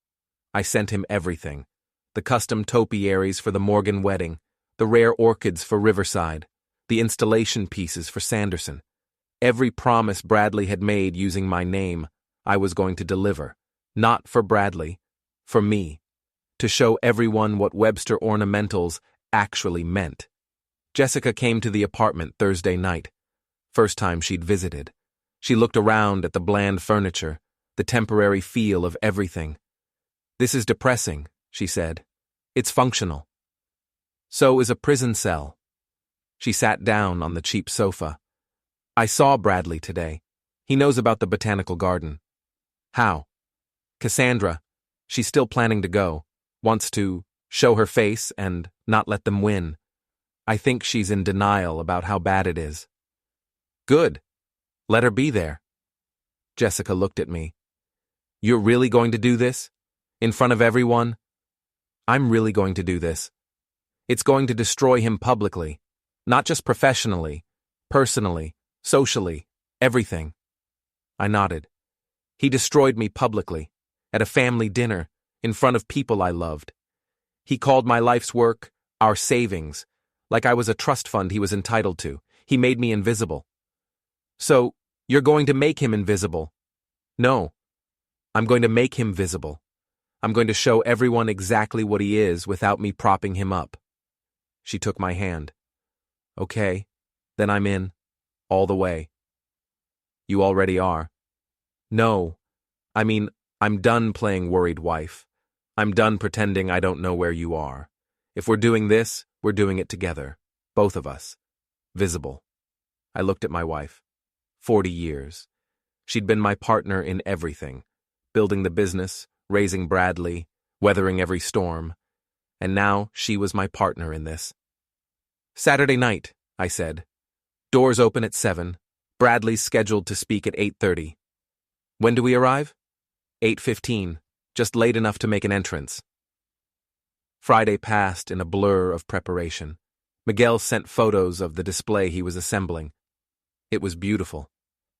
I sent him everything. The custom topiaries for the Morgan wedding, the rare orchids for Riverside, the installation pieces for Sanderson. Every promise Bradley had made using my name, I was going to deliver. Not for Bradley, for me. To show everyone what Webster ornamentals actually meant. Jessica came to the apartment Thursday night. First time she'd visited. She looked around at the bland furniture, the temporary feel of everything. This is depressing, she said. It's functional. So is a prison cell. She sat down on the cheap sofa. I saw Bradley today. He knows about the botanical garden. How? Cassandra, she's still planning to go, wants to show her face and not let them win. I think she's in denial about how bad it is. Good. Let her be there. Jessica looked at me. You're really going to do this? In front of everyone? I'm really going to do this. It's going to destroy him publicly, not just professionally, personally, socially, everything. I nodded. He destroyed me publicly, at a family dinner, in front of people I loved. He called my life's work our savings, like I was a trust fund he was entitled to. He made me invisible. So, you're going to make him invisible? No. I'm going to make him visible. I'm going to show everyone exactly what he is without me propping him up. She took my hand. Okay, then I'm in, all the way. You already are. No, I mean, I'm done playing worried wife. I'm done pretending I don't know where you are. If we're doing this, we're doing it together. Both of us. Visible. I looked at my wife. 40 years. She'd been my partner in everything. Building the business, raising Bradley, weathering every storm. And now she was my partner in this. Saturday night, I said. Doors open at 7. Bradley's scheduled to speak at 8:30. When do we arrive? 8:15, just late enough to make an entrance. Friday passed in a blur of preparation. Miguel sent photos of the display he was assembling. It was beautiful.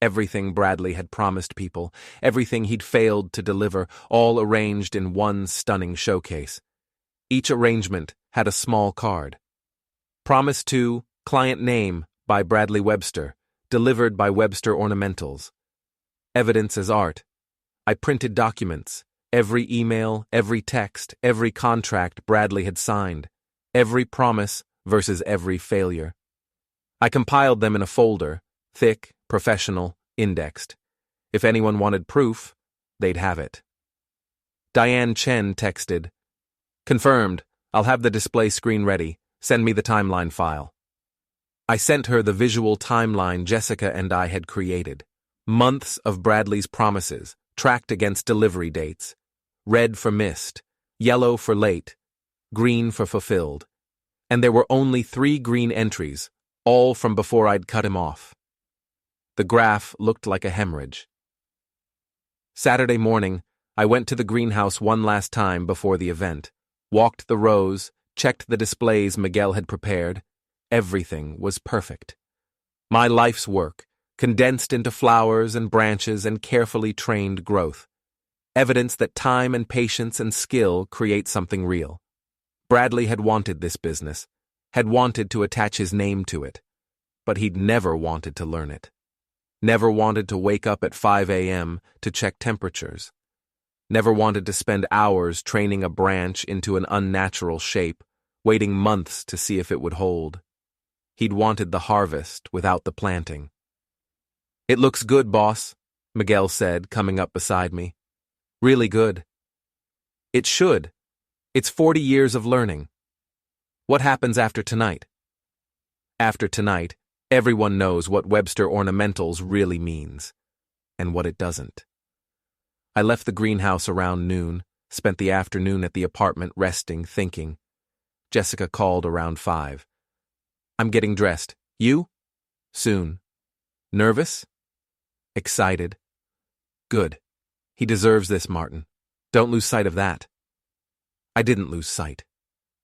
Everything Bradley had promised people, everything he'd failed to deliver, all arranged in one stunning showcase. Each arrangement had a small card. Promise to, client name, by Bradley Webster, delivered by Webster Ornamentals. Evidence as art. I printed documents, every email, every text, every contract Bradley had signed, every promise versus every failure. I compiled them in a folder, thick, professional, indexed. If anyone wanted proof, they'd have it. Diane Chen texted, Confirmed, I'll have the display screen ready. Send me the timeline file. I sent her the visual timeline Jessica and I had created. Months of Bradley's promises, tracked against delivery dates. Red for missed, yellow for late, green for fulfilled. And there were only 3 green entries, all from before I'd cut him off. The graph looked like a hemorrhage. Saturday morning, I went to the greenhouse one last time before the event, walked the rows, checked the displays Miguel had prepared. Everything was perfect. My life's work, condensed into flowers and branches and carefully trained growth. Evidence that time and patience and skill create something real. Bradley had wanted this business, had wanted to attach his name to it, but he'd never wanted to learn it. Never wanted to wake up at 5 a.m. to check temperatures. Never wanted to spend hours training a branch into an unnatural shape, waiting months to see if it would hold. He'd wanted the harvest without the planting. It looks good, boss, Miguel said, coming up beside me. Really good. It should. It's 40 years of learning. What happens after tonight? After tonight, Everyone knows what Webster ornamentals really means, and what it doesn't. I left the greenhouse around noon, spent the afternoon at the apartment resting, thinking. Jessica called around 5. I'm getting dressed. You? Soon. Nervous? Excited. Good. He deserves this, Martin. Don't lose sight of that. I didn't lose sight.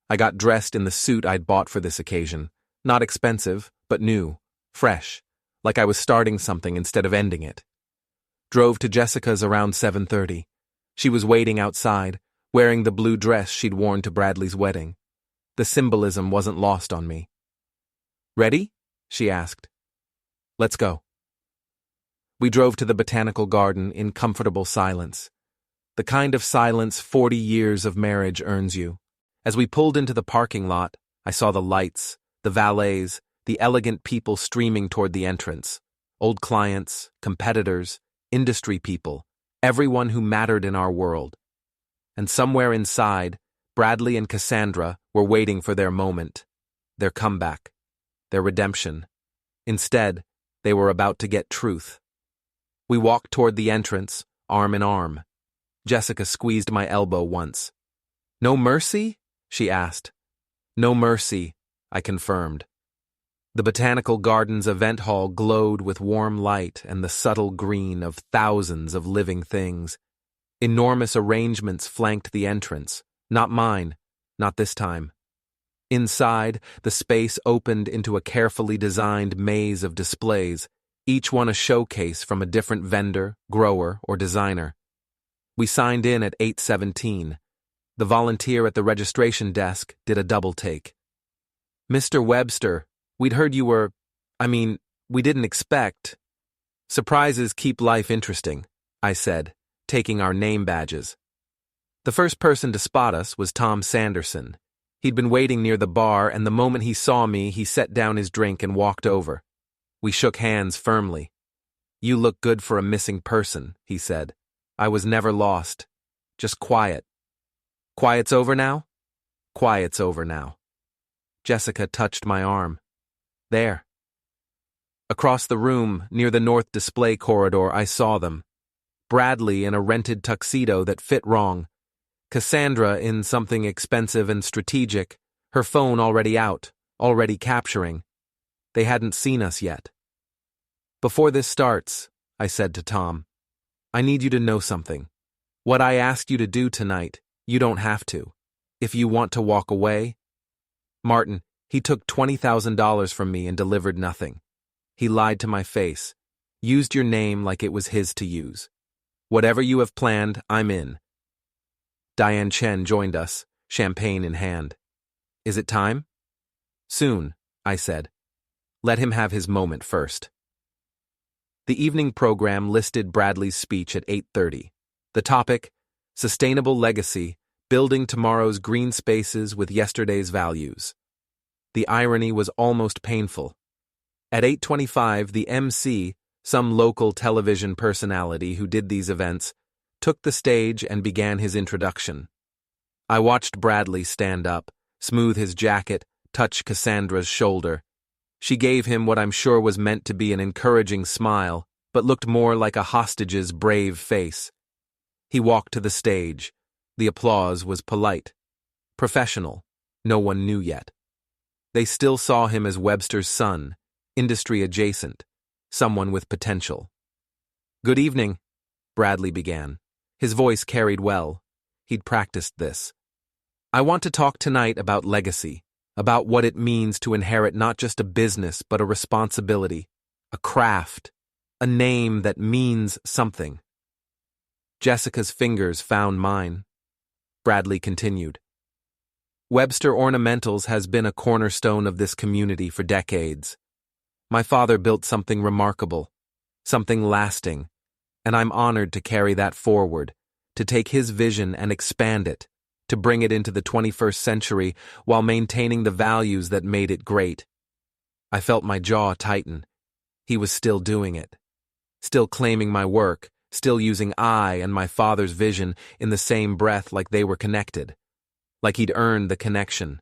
I got dressed in the suit I'd bought for this occasion. Not expensive, but new, fresh, like I was starting something instead of ending it. Drove to Jessica's around 7:30. She was waiting outside, wearing the blue dress she'd worn to Bradley's wedding. The symbolism wasn't lost on me. Ready? She asked. Let's go. We drove to the botanical garden in comfortable silence. The kind of silence 40 years of marriage earns you. As we pulled into the parking lot, I saw the lights, the valets, the elegant people streaming toward the entrance. Old clients, competitors, industry people, everyone who mattered in our world. And somewhere inside, Bradley and Cassandra were waiting for their moment, their comeback, their redemption. Instead, they were about to get truth. We walked toward the entrance, arm in arm. Jessica squeezed my elbow once. No mercy? She asked. No mercy, I confirmed. The Botanical Gardens event hall glowed with warm light and the subtle green of thousands of living things. Enormous arrangements flanked the entrance. Not mine, not this time. Inside, the space opened into a carefully designed maze of displays, each one a showcase from a different vendor, grower, or designer. We signed in at 8:17. The volunteer at the registration desk did a double take. Mr. Webster, we'd heard you were, we didn't expect. Surprises keep life interesting, I said, taking our name badges. The first person to spot us was Tom Sanderson. He'd been waiting near the bar, and the moment he saw me, he set down his drink and walked over. We shook hands firmly. You look good for a missing person, he said. I was never lost. Just quiet. Quiet's over now? Quiet's over now. Jessica touched my arm. There. Across the room, near the north display corridor, I saw them. Bradley in a rented tuxedo that fit wrong. Cassandra in something expensive and strategic, her phone already out, already capturing. They hadn't seen us yet. Before this starts, I said to Tom, I need you to know something. What I asked you to do tonight, you don't have to. If you want to walk away. Martin, he took $20,000 from me and delivered nothing. He lied to my face, used your name like it was his to use. Whatever you have planned, I'm in. Diane Chen joined us, champagne in hand. Is it time? Soon, I said. Let him have his moment first. The evening program listed Bradley's speech at 8:30. The topic, Sustainable Legacy, Building Tomorrow's Green Spaces with Yesterday's Values. The irony was almost painful. At 8:25, the MC, some local television personality who did these events, took the stage and began his introduction. I watched Bradley stand up, smooth his jacket, touch Cassandra's shoulder. She gave him what I'm sure was meant to be an encouraging smile, but looked more like a hostage's brave face. He walked to the stage. The applause was polite. Professional. No one knew yet. They still saw him as Webster's son, industry adjacent, someone with potential. Good evening, Bradley began. His voice carried well. He'd practiced this. I want to talk tonight about legacy, about what it means to inherit not just a business but a responsibility, a craft, a name that means something. Jessica's fingers found mine. Bradley continued. Webster Ornamentals has been a cornerstone of this community for decades. My father built something remarkable, something lasting, and I'm honored to carry that forward, to take his vision and expand it, to bring it into the 21st century while maintaining the values that made it great. I felt my jaw tighten. He was still doing it. Still claiming my work, still using I and my father's vision in the same breath like they were connected, like he'd earned the connection.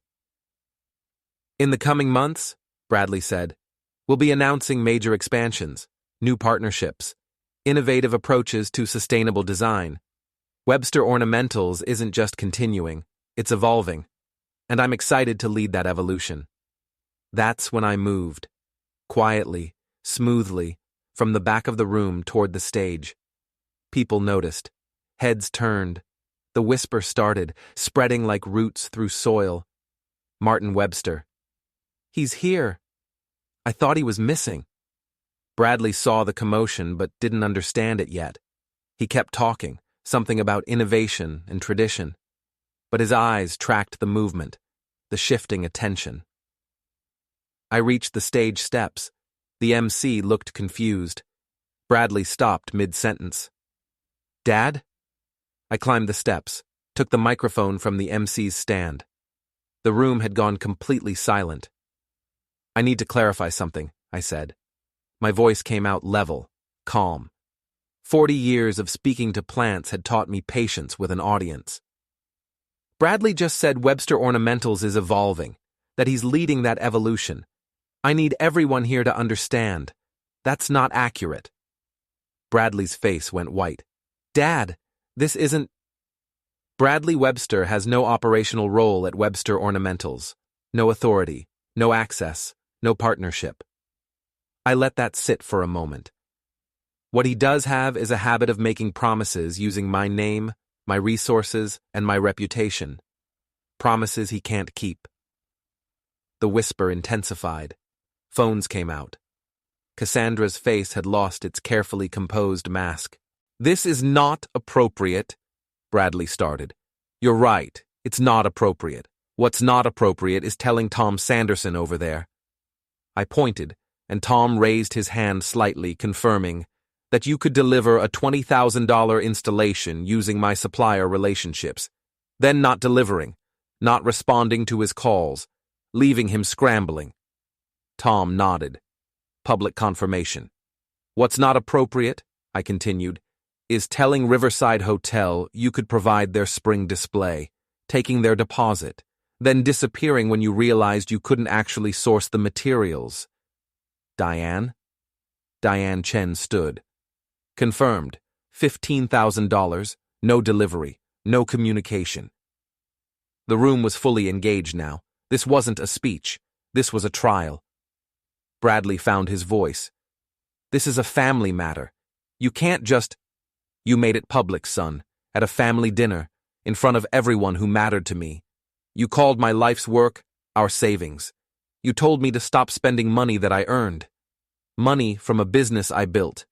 In the coming months, Bradley said, We'll be announcing major expansions, new partnerships, innovative approaches to sustainable design. Webster Ornamentals isn't just continuing, it's evolving, and I'm excited to lead that evolution. That's when I moved, quietly, smoothly, from the back of the room toward the stage. People noticed. Heads turned. The whisper started, spreading like roots through soil. Martin Webster. He's here. I thought he was missing. Bradley saw the commotion but didn't understand it yet. He kept talking, something about innovation and tradition. But his eyes tracked the movement, the shifting attention. I reached the stage steps. The MC looked confused. Bradley stopped mid-sentence. "Dad?" I climbed the steps, took the microphone from the MC's stand. The room had gone completely silent. "I need to clarify something," I said. My voice came out level, calm. 40 years of speaking to plants had taught me patience with an audience. Bradley just said Webster Ornamentals is evolving, that he's leading that evolution. I need everyone here to understand. That's not accurate. Bradley's face went white. "Dad, this isn't..." Bradley Webster has no operational role at Webster Ornamentals. No authority, no access, no partnership. I let that sit for a moment. What he does have is a habit of making promises using my name, my resources, and my reputation. Promises he can't keep. The whisper intensified. Phones came out. Cassandra's face had lost its carefully composed mask. "This is not appropriate," Bradley started. "You're right, it's not appropriate. What's not appropriate is telling Tom Sanderson over there." I pointed, and Tom raised his hand slightly, confirming that you could deliver a $20,000 installation using my supplier relationships, then not delivering, not responding to his calls, leaving him scrambling. Tom nodded. Public confirmation. "What's not appropriate," I continued, "is telling Riverside Hotel you could provide their spring display, taking their deposit, then disappearing when you realized you couldn't actually source the materials." "Diane?" Diane Chen stood. "Confirmed. $15,000, no delivery, no communication." The room was fully engaged now. This wasn't a speech. This was a trial. Bradley found his voice. "This is a family matter. You can't just..." "You made it public, son, at a family dinner, in front of everyone who mattered to me. You called my life's work our savings. You told me to stop spending money that I earned. Money from a business I built.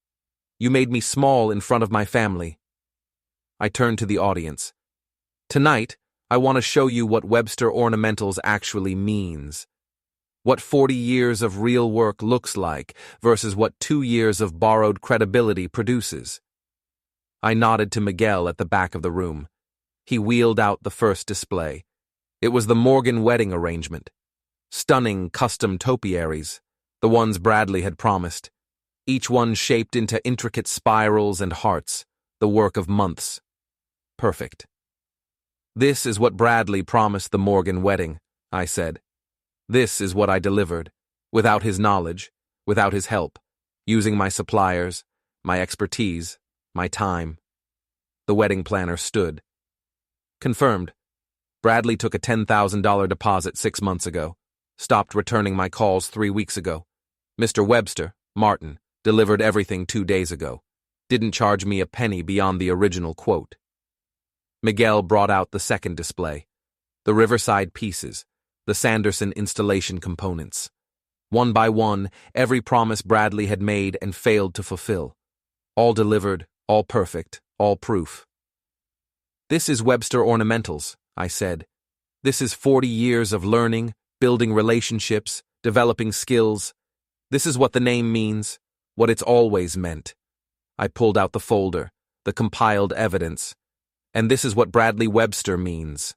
You made me small in front of my family." I turned to the audience. "Tonight, I want to show you what Webster Ornamentals actually means. What 40 years of real work looks like versus what 2 years of borrowed credibility produces." I nodded to Miguel at the back of the room. He wheeled out the first display. It was the Morgan wedding arrangement. Stunning custom topiaries, the ones Bradley had promised. Each one shaped into intricate spirals and hearts, the work of months. Perfect. "This is what Bradley promised the Morgan wedding," I said. "This is what I delivered, without his knowledge, without his help, using my suppliers, my expertise, my time." The wedding planner stood. "Confirmed. Bradley took a $10,000 deposit 6 months ago, stopped returning my calls 3 weeks ago. Mr. Webster, Martin, delivered everything 2 days ago. Didn't charge me a penny beyond the original quote." Miguel brought out the second display. The Riverside pieces, the Sanderson installation components. One by one, every promise Bradley had made and failed to fulfill. All delivered, all perfect, all proof. "This is Webster Ornamentals," I said. "This is 40 years of learning, building relationships, developing skills. This is what the name means, what it's always meant." I pulled out the folder, the compiled evidence. "And this is what Bradley Webster means."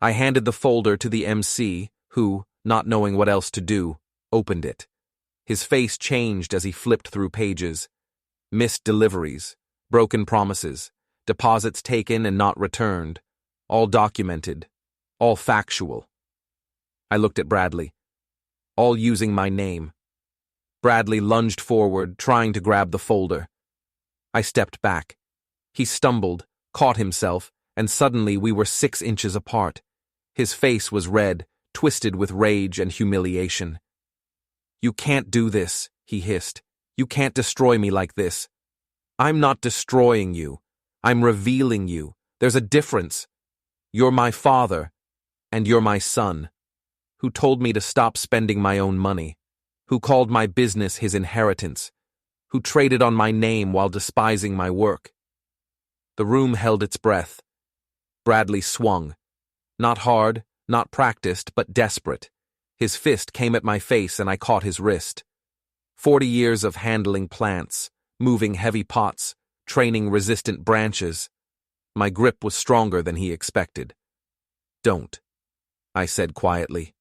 I handed the folder to the MC, who, not knowing what else to do, opened it. His face changed as he flipped through pages. Missed deliveries, broken promises, deposits taken and not returned, all documented, all factual. I looked at Bradley. "All using my name, Bradley lunged forward, trying to grab the folder. I stepped back. He stumbled, caught himself, and suddenly we were 6 inches apart. His face was red, twisted with rage and humiliation. "You can't do this," he hissed. "You can't destroy me like this." "I'm not destroying you. I'm revealing you. There's a difference. You're my father, and you're my son, who told me to stop spending my own money, who called my business his inheritance, who traded on my name while despising my work." The room held its breath. Bradley swung. Not hard, not practiced, but desperate. His fist came at my face and I caught his wrist. 40 years of handling plants, moving heavy pots, training resistant branches. My grip was stronger than he expected. "Don't," I said quietly.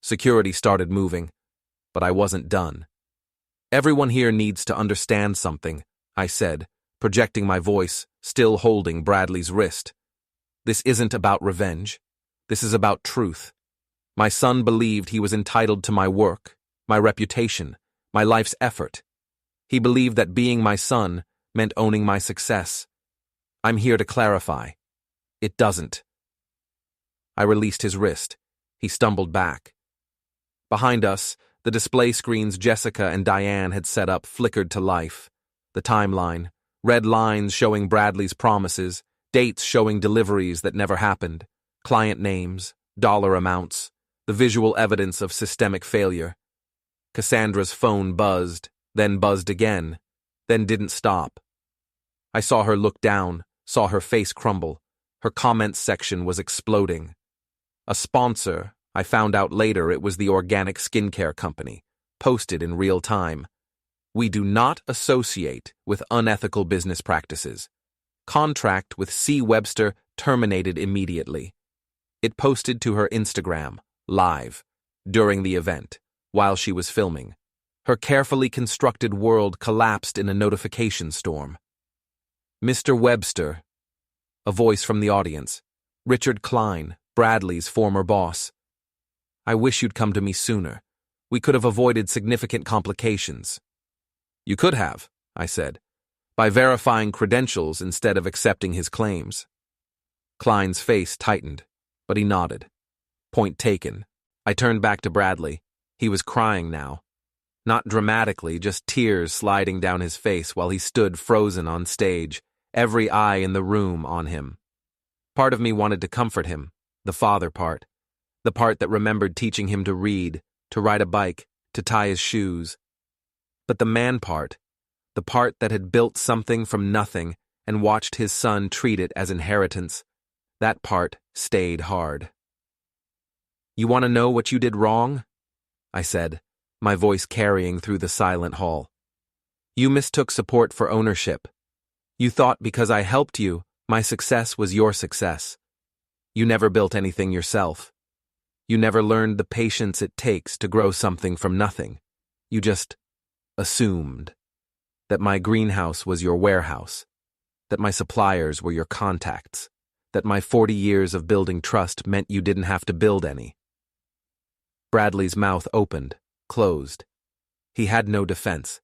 Security started moving, but I wasn't done. "Everyone here needs to understand something," I said, projecting my voice, still holding Bradley's wrist. "This isn't about revenge. This is about truth. My son believed he was entitled to my work, my reputation, my life's effort. He believed that being my son meant owning my success. I'm here to clarify. It doesn't." I released his wrist. He stumbled back. Behind us, the display screens Jessica and Diane had set up flickered to life. The timeline, red lines showing Bradley's promises, dates showing deliveries that never happened, client names, dollar amounts, the visual evidence of systemic failure. Cassandra's phone buzzed, then buzzed again, then didn't stop. I saw her look down, saw her face crumble. Her comments section was exploding. A sponsor, I found out later it was the organic skincare company, posted in real time. "We do not associate with unethical business practices. Contract with C. Webster terminated immediately." It posted to her Instagram, live, during the event, while she was filming. Her carefully constructed world collapsed in a notification storm. "Mr. Webster," a voice from the audience, Richard Klein, Bradley's former boss. "I wish you'd come to me sooner. We could have avoided significant complications." "You could have," I said, "by verifying credentials instead of accepting his claims." Klein's face tightened, but he nodded. Point taken. I turned back to Bradley. He was crying now. Not dramatically, just tears sliding down his face while he stood frozen on stage, every eye in the room on him. Part of me wanted to comfort him, the father part, the part that remembered teaching him to read, to ride a bike, to tie his shoes. But the man part, the part that had built something from nothing and watched his son treat it as inheritance, that part stayed hard. "You want to know what you did wrong?" I said, my voice carrying through the silent hall. "You mistook support for ownership. You thought because I helped you, my success was your success. You never built anything yourself. You never learned the patience it takes to grow something from nothing. You just assumed that my greenhouse was your warehouse, that my suppliers were your contacts, that my 40 years of building trust meant you didn't have to build any." Bradley's mouth opened, closed. He had no defense.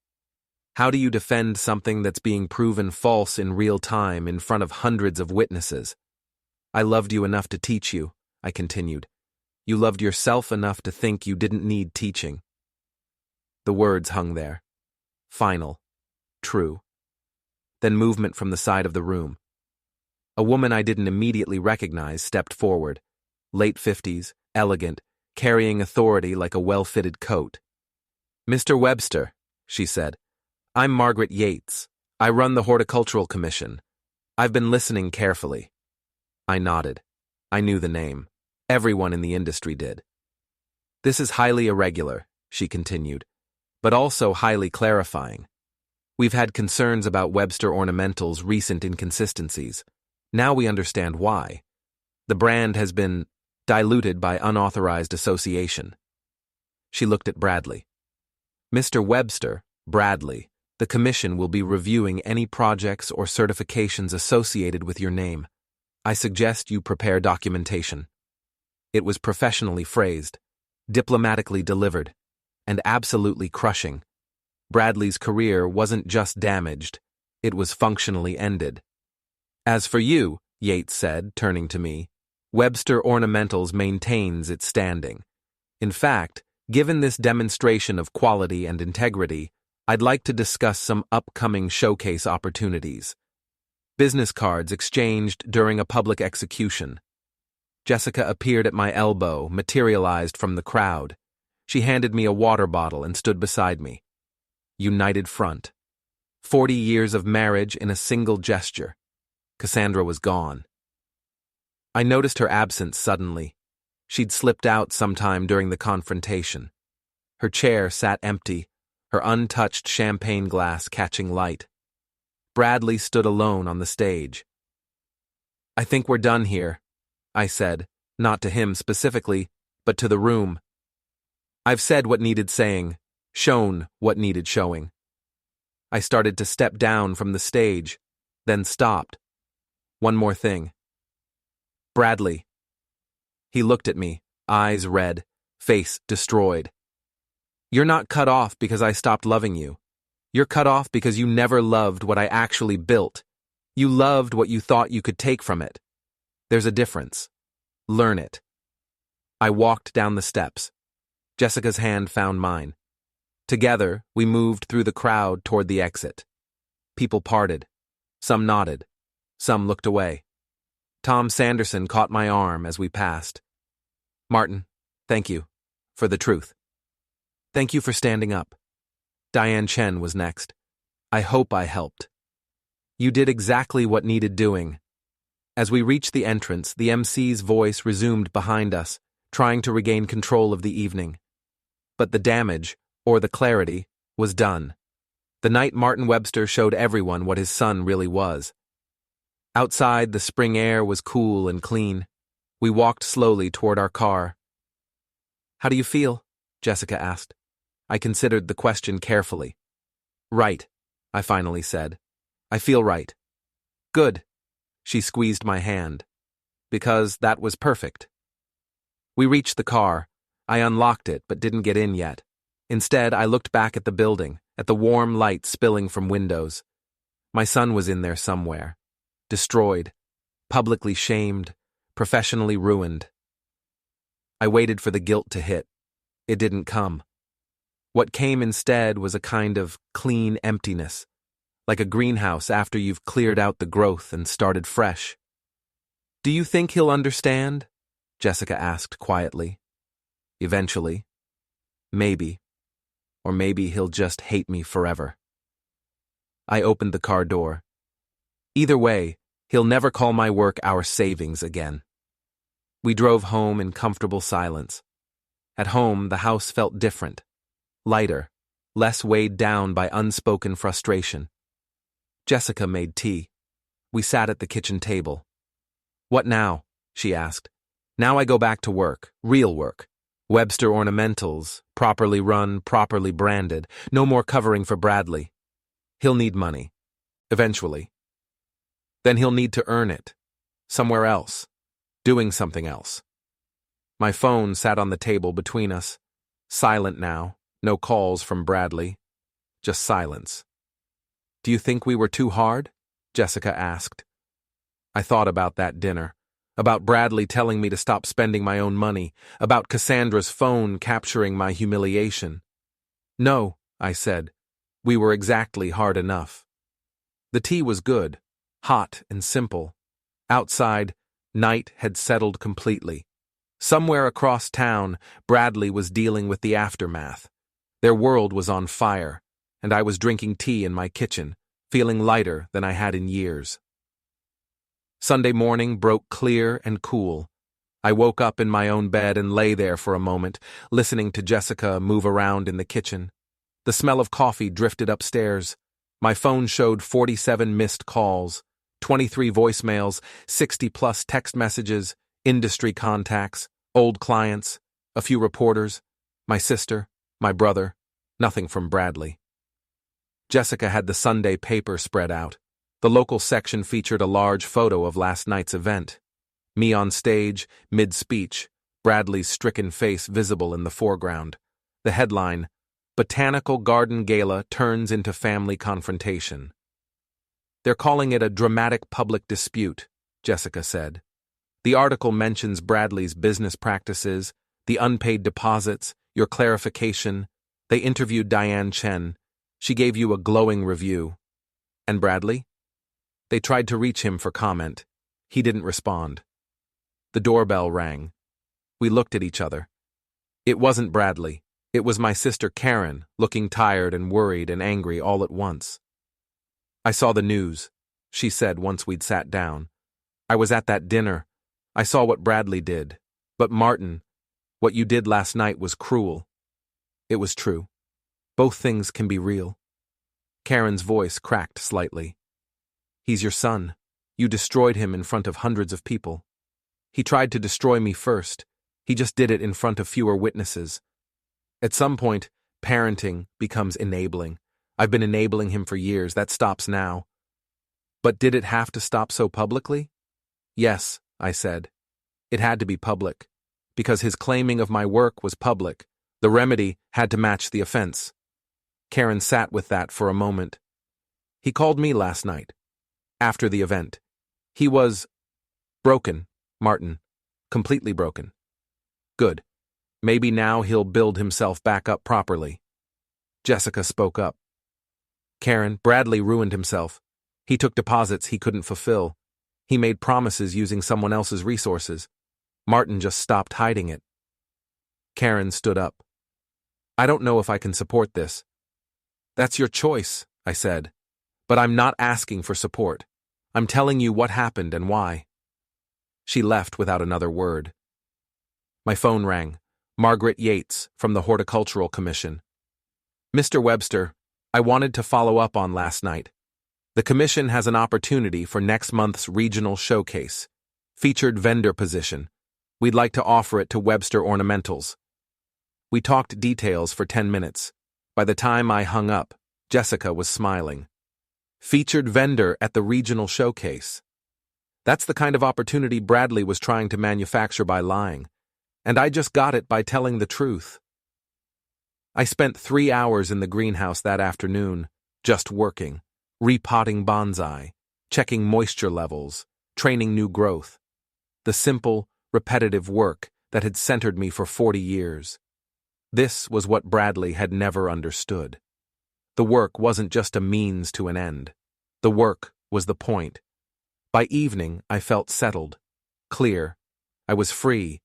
How do you defend something that's being proven false in real time in front of hundreds of witnesses? "I loved you enough to teach you," I continued. "You loved yourself enough to think you didn't need teaching." The words hung there. Final. True. Then movement from the side of the room. A woman I didn't immediately recognize stepped forward. Late 50s, elegant, carrying authority like a well-fitted coat. "Mr. Webster," she said, "I'm Margaret Yates. I run the Horticultural Commission. I've been listening carefully." I nodded. I knew the name. Everyone in the industry did. "This is highly irregular," she continued, "but also highly clarifying. We've had concerns about Webster Ornamental's recent inconsistencies. Now we understand why. The brand has been diluted by unauthorized association." She looked at Bradley. "Mr. Webster, Bradley, the commission will be reviewing any projects or certifications associated with your name. I suggest you prepare documentation." It was professionally phrased, diplomatically delivered, and absolutely crushing. Bradley's career wasn't just damaged, it was functionally ended. As for you, Yates said, turning to me, Webster Ornamentals maintains its standing. In fact, given this demonstration of quality and integrity, I'd like to discuss some upcoming showcase opportunities. Business cards exchanged during a public execution. Jessica appeared at my elbow, materialized from the crowd. She handed me a water bottle and stood beside me. United front. 40 years of marriage in a single gesture. Cassandra was gone. I noticed her absence suddenly. She'd slipped out sometime during the confrontation. Her chair sat empty, her untouched champagne glass catching light. Bradley stood alone on the stage. "I think we're done here," I said, not to him specifically, but to the room. "I've said what needed saying, shown what needed showing." I started to step down from the stage, then stopped. "One more thing. Bradley." He looked at me, eyes red, face destroyed. "You're not cut off because I stopped loving you. You're cut off because you never loved what I actually built. You loved what you thought you could take from it. There's a difference. Learn it." I walked down the steps. Jessica's hand found mine. Together, we moved through the crowd toward the exit. People parted. Some nodded. Some looked away. Tom Sanderson caught my arm as we passed. "Martin, thank you. For the truth. Thank you for standing up." Diane Chen was next. "I hope I helped." "You did exactly what needed doing." As we reached the entrance, the MC's voice resumed behind us, trying to regain control of the evening. But the damage, or the clarity, was done. The night Martin Webster showed everyone what his son really was. Outside, the spring air was cool and clean. We walked slowly toward our car. "How do you feel?" Jessica asked. I considered the question carefully. "Right," I finally said. "I feel right." "Good." She squeezed my hand. Because that was perfect. We reached the car. I unlocked it but didn't get in yet. Instead, I looked back at the building, at the warm light spilling from windows. My son was in there somewhere. Destroyed, publicly shamed, professionally ruined. I waited for the guilt to hit. It didn't come. What came instead was a kind of clean emptiness, like a greenhouse after you've cleared out the growth and started fresh. "Do you think he'll understand?" Jessica asked quietly. "Eventually. Maybe. Or maybe he'll just hate me forever." I opened the car door. Either way, he'll never call my work our savings again. We drove home in comfortable silence. At home, the house felt different. Lighter, less weighed down by unspoken frustration. Jessica made tea. We sat at the kitchen table. "What now?" she asked. "Now I go back to work, real work. Webster Ornamentals, properly run, properly branded. No more covering for Bradley. He'll need money. Eventually. Then he'll need to earn it. Somewhere else. Doing something else." My phone sat on the table between us. Silent now. No calls from Bradley. Just silence. "Do you think we were too hard?" Jessica asked. I thought about that dinner. About Bradley telling me to stop spending my own money. About Cassandra's phone capturing my humiliation. "No," I said. "We were exactly hard enough." The tea was good. Hot and simple. Outside, night had settled completely. Somewhere across town, Bradley was dealing with the aftermath. Their world was on fire, and I was drinking tea in my kitchen, feeling lighter than I had in years. Sunday morning broke clear and cool. I woke up in my own bed and lay there for a moment, listening to Jessica move around in the kitchen. The smell of coffee drifted upstairs. My phone showed 47 missed calls, 23 voicemails, 60-plus text messages, industry contacts, old clients, a few reporters, my sister, my brother, nothing from Bradley. Jessica had the Sunday paper spread out. The local section featured a large photo of last night's event. Me on stage, mid-speech, Bradley's stricken face visible in the foreground. The headline, Botanical garden gala turns into family confrontation. They're calling it a dramatic public dispute, Jessica said. The article mentions Bradley's business practices, the unpaid deposits, your clarification. They interviewed Diane Chen. She gave you a glowing review. And Bradley? They tried to reach him for comment. He didn't respond. The doorbell rang. We looked at each other. It wasn't Bradley. It was my sister Karen, looking tired and worried and angry all at once. I saw the news, she said once we'd sat down. I was at that dinner. I saw what Bradley did. But Martin, what you did last night was cruel. It was true. Both things can be real. Karen's voice cracked slightly. He's your son. You destroyed him in front of hundreds of people. He tried to destroy me first. He just did it in front of fewer witnesses. At some point, parenting becomes enabling. I've been enabling him for years. That stops now. But did it have to stop so publicly? Yes, I said. It had to be public. Because his claiming of my work was public. The remedy had to match the offense. Karen sat with that for a moment. He called me last night. After the event. He was broken, Martin. Completely broken. Good. Maybe now he'll build himself back up properly. Jessica spoke up. Karen, Bradley ruined himself. He took deposits he couldn't fulfill. He made promises using someone else's resources. Martin just stopped hiding it. Karen stood up. I don't know if I can support this. That's your choice, I said. But I'm not asking for support. I'm telling you what happened and why. She left without another word. My phone rang. Margaret Yates, from the Horticultural Commission. Mr. Webster, I wanted to follow up on last night. The Commission has an opportunity for next month's regional showcase. Featured vendor position. We'd like to offer it to Webster Ornamentals. We talked details for 10 minutes. By the time I hung up, Jessica was smiling. Featured vendor at the regional showcase. That's the kind of opportunity Bradley was trying to manufacture by lying. And I just got it by telling the truth. I spent 3 hours in the greenhouse that afternoon, just working, repotting bonsai, checking moisture levels, training new growth. The simple, repetitive work that had centered me for 40 years. This was what Bradley had never understood. The work wasn't just a means to an end. The work was the point. By evening, I felt settled, clear. I was free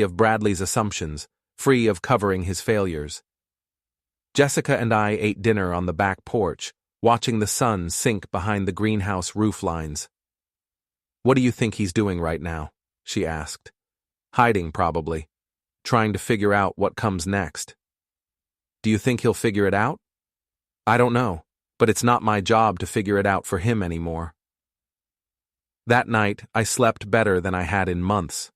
of Bradley's assumptions, free of covering his failures. Jessica and I ate dinner on the back porch, watching the sun sink behind the greenhouse roof lines. What do you think he's doing right now? She asked. Hiding, probably. Trying to figure out what comes next. Do you think he'll figure it out? I don't know, but it's not my job to figure it out for him anymore. That night, I slept better than I had in months.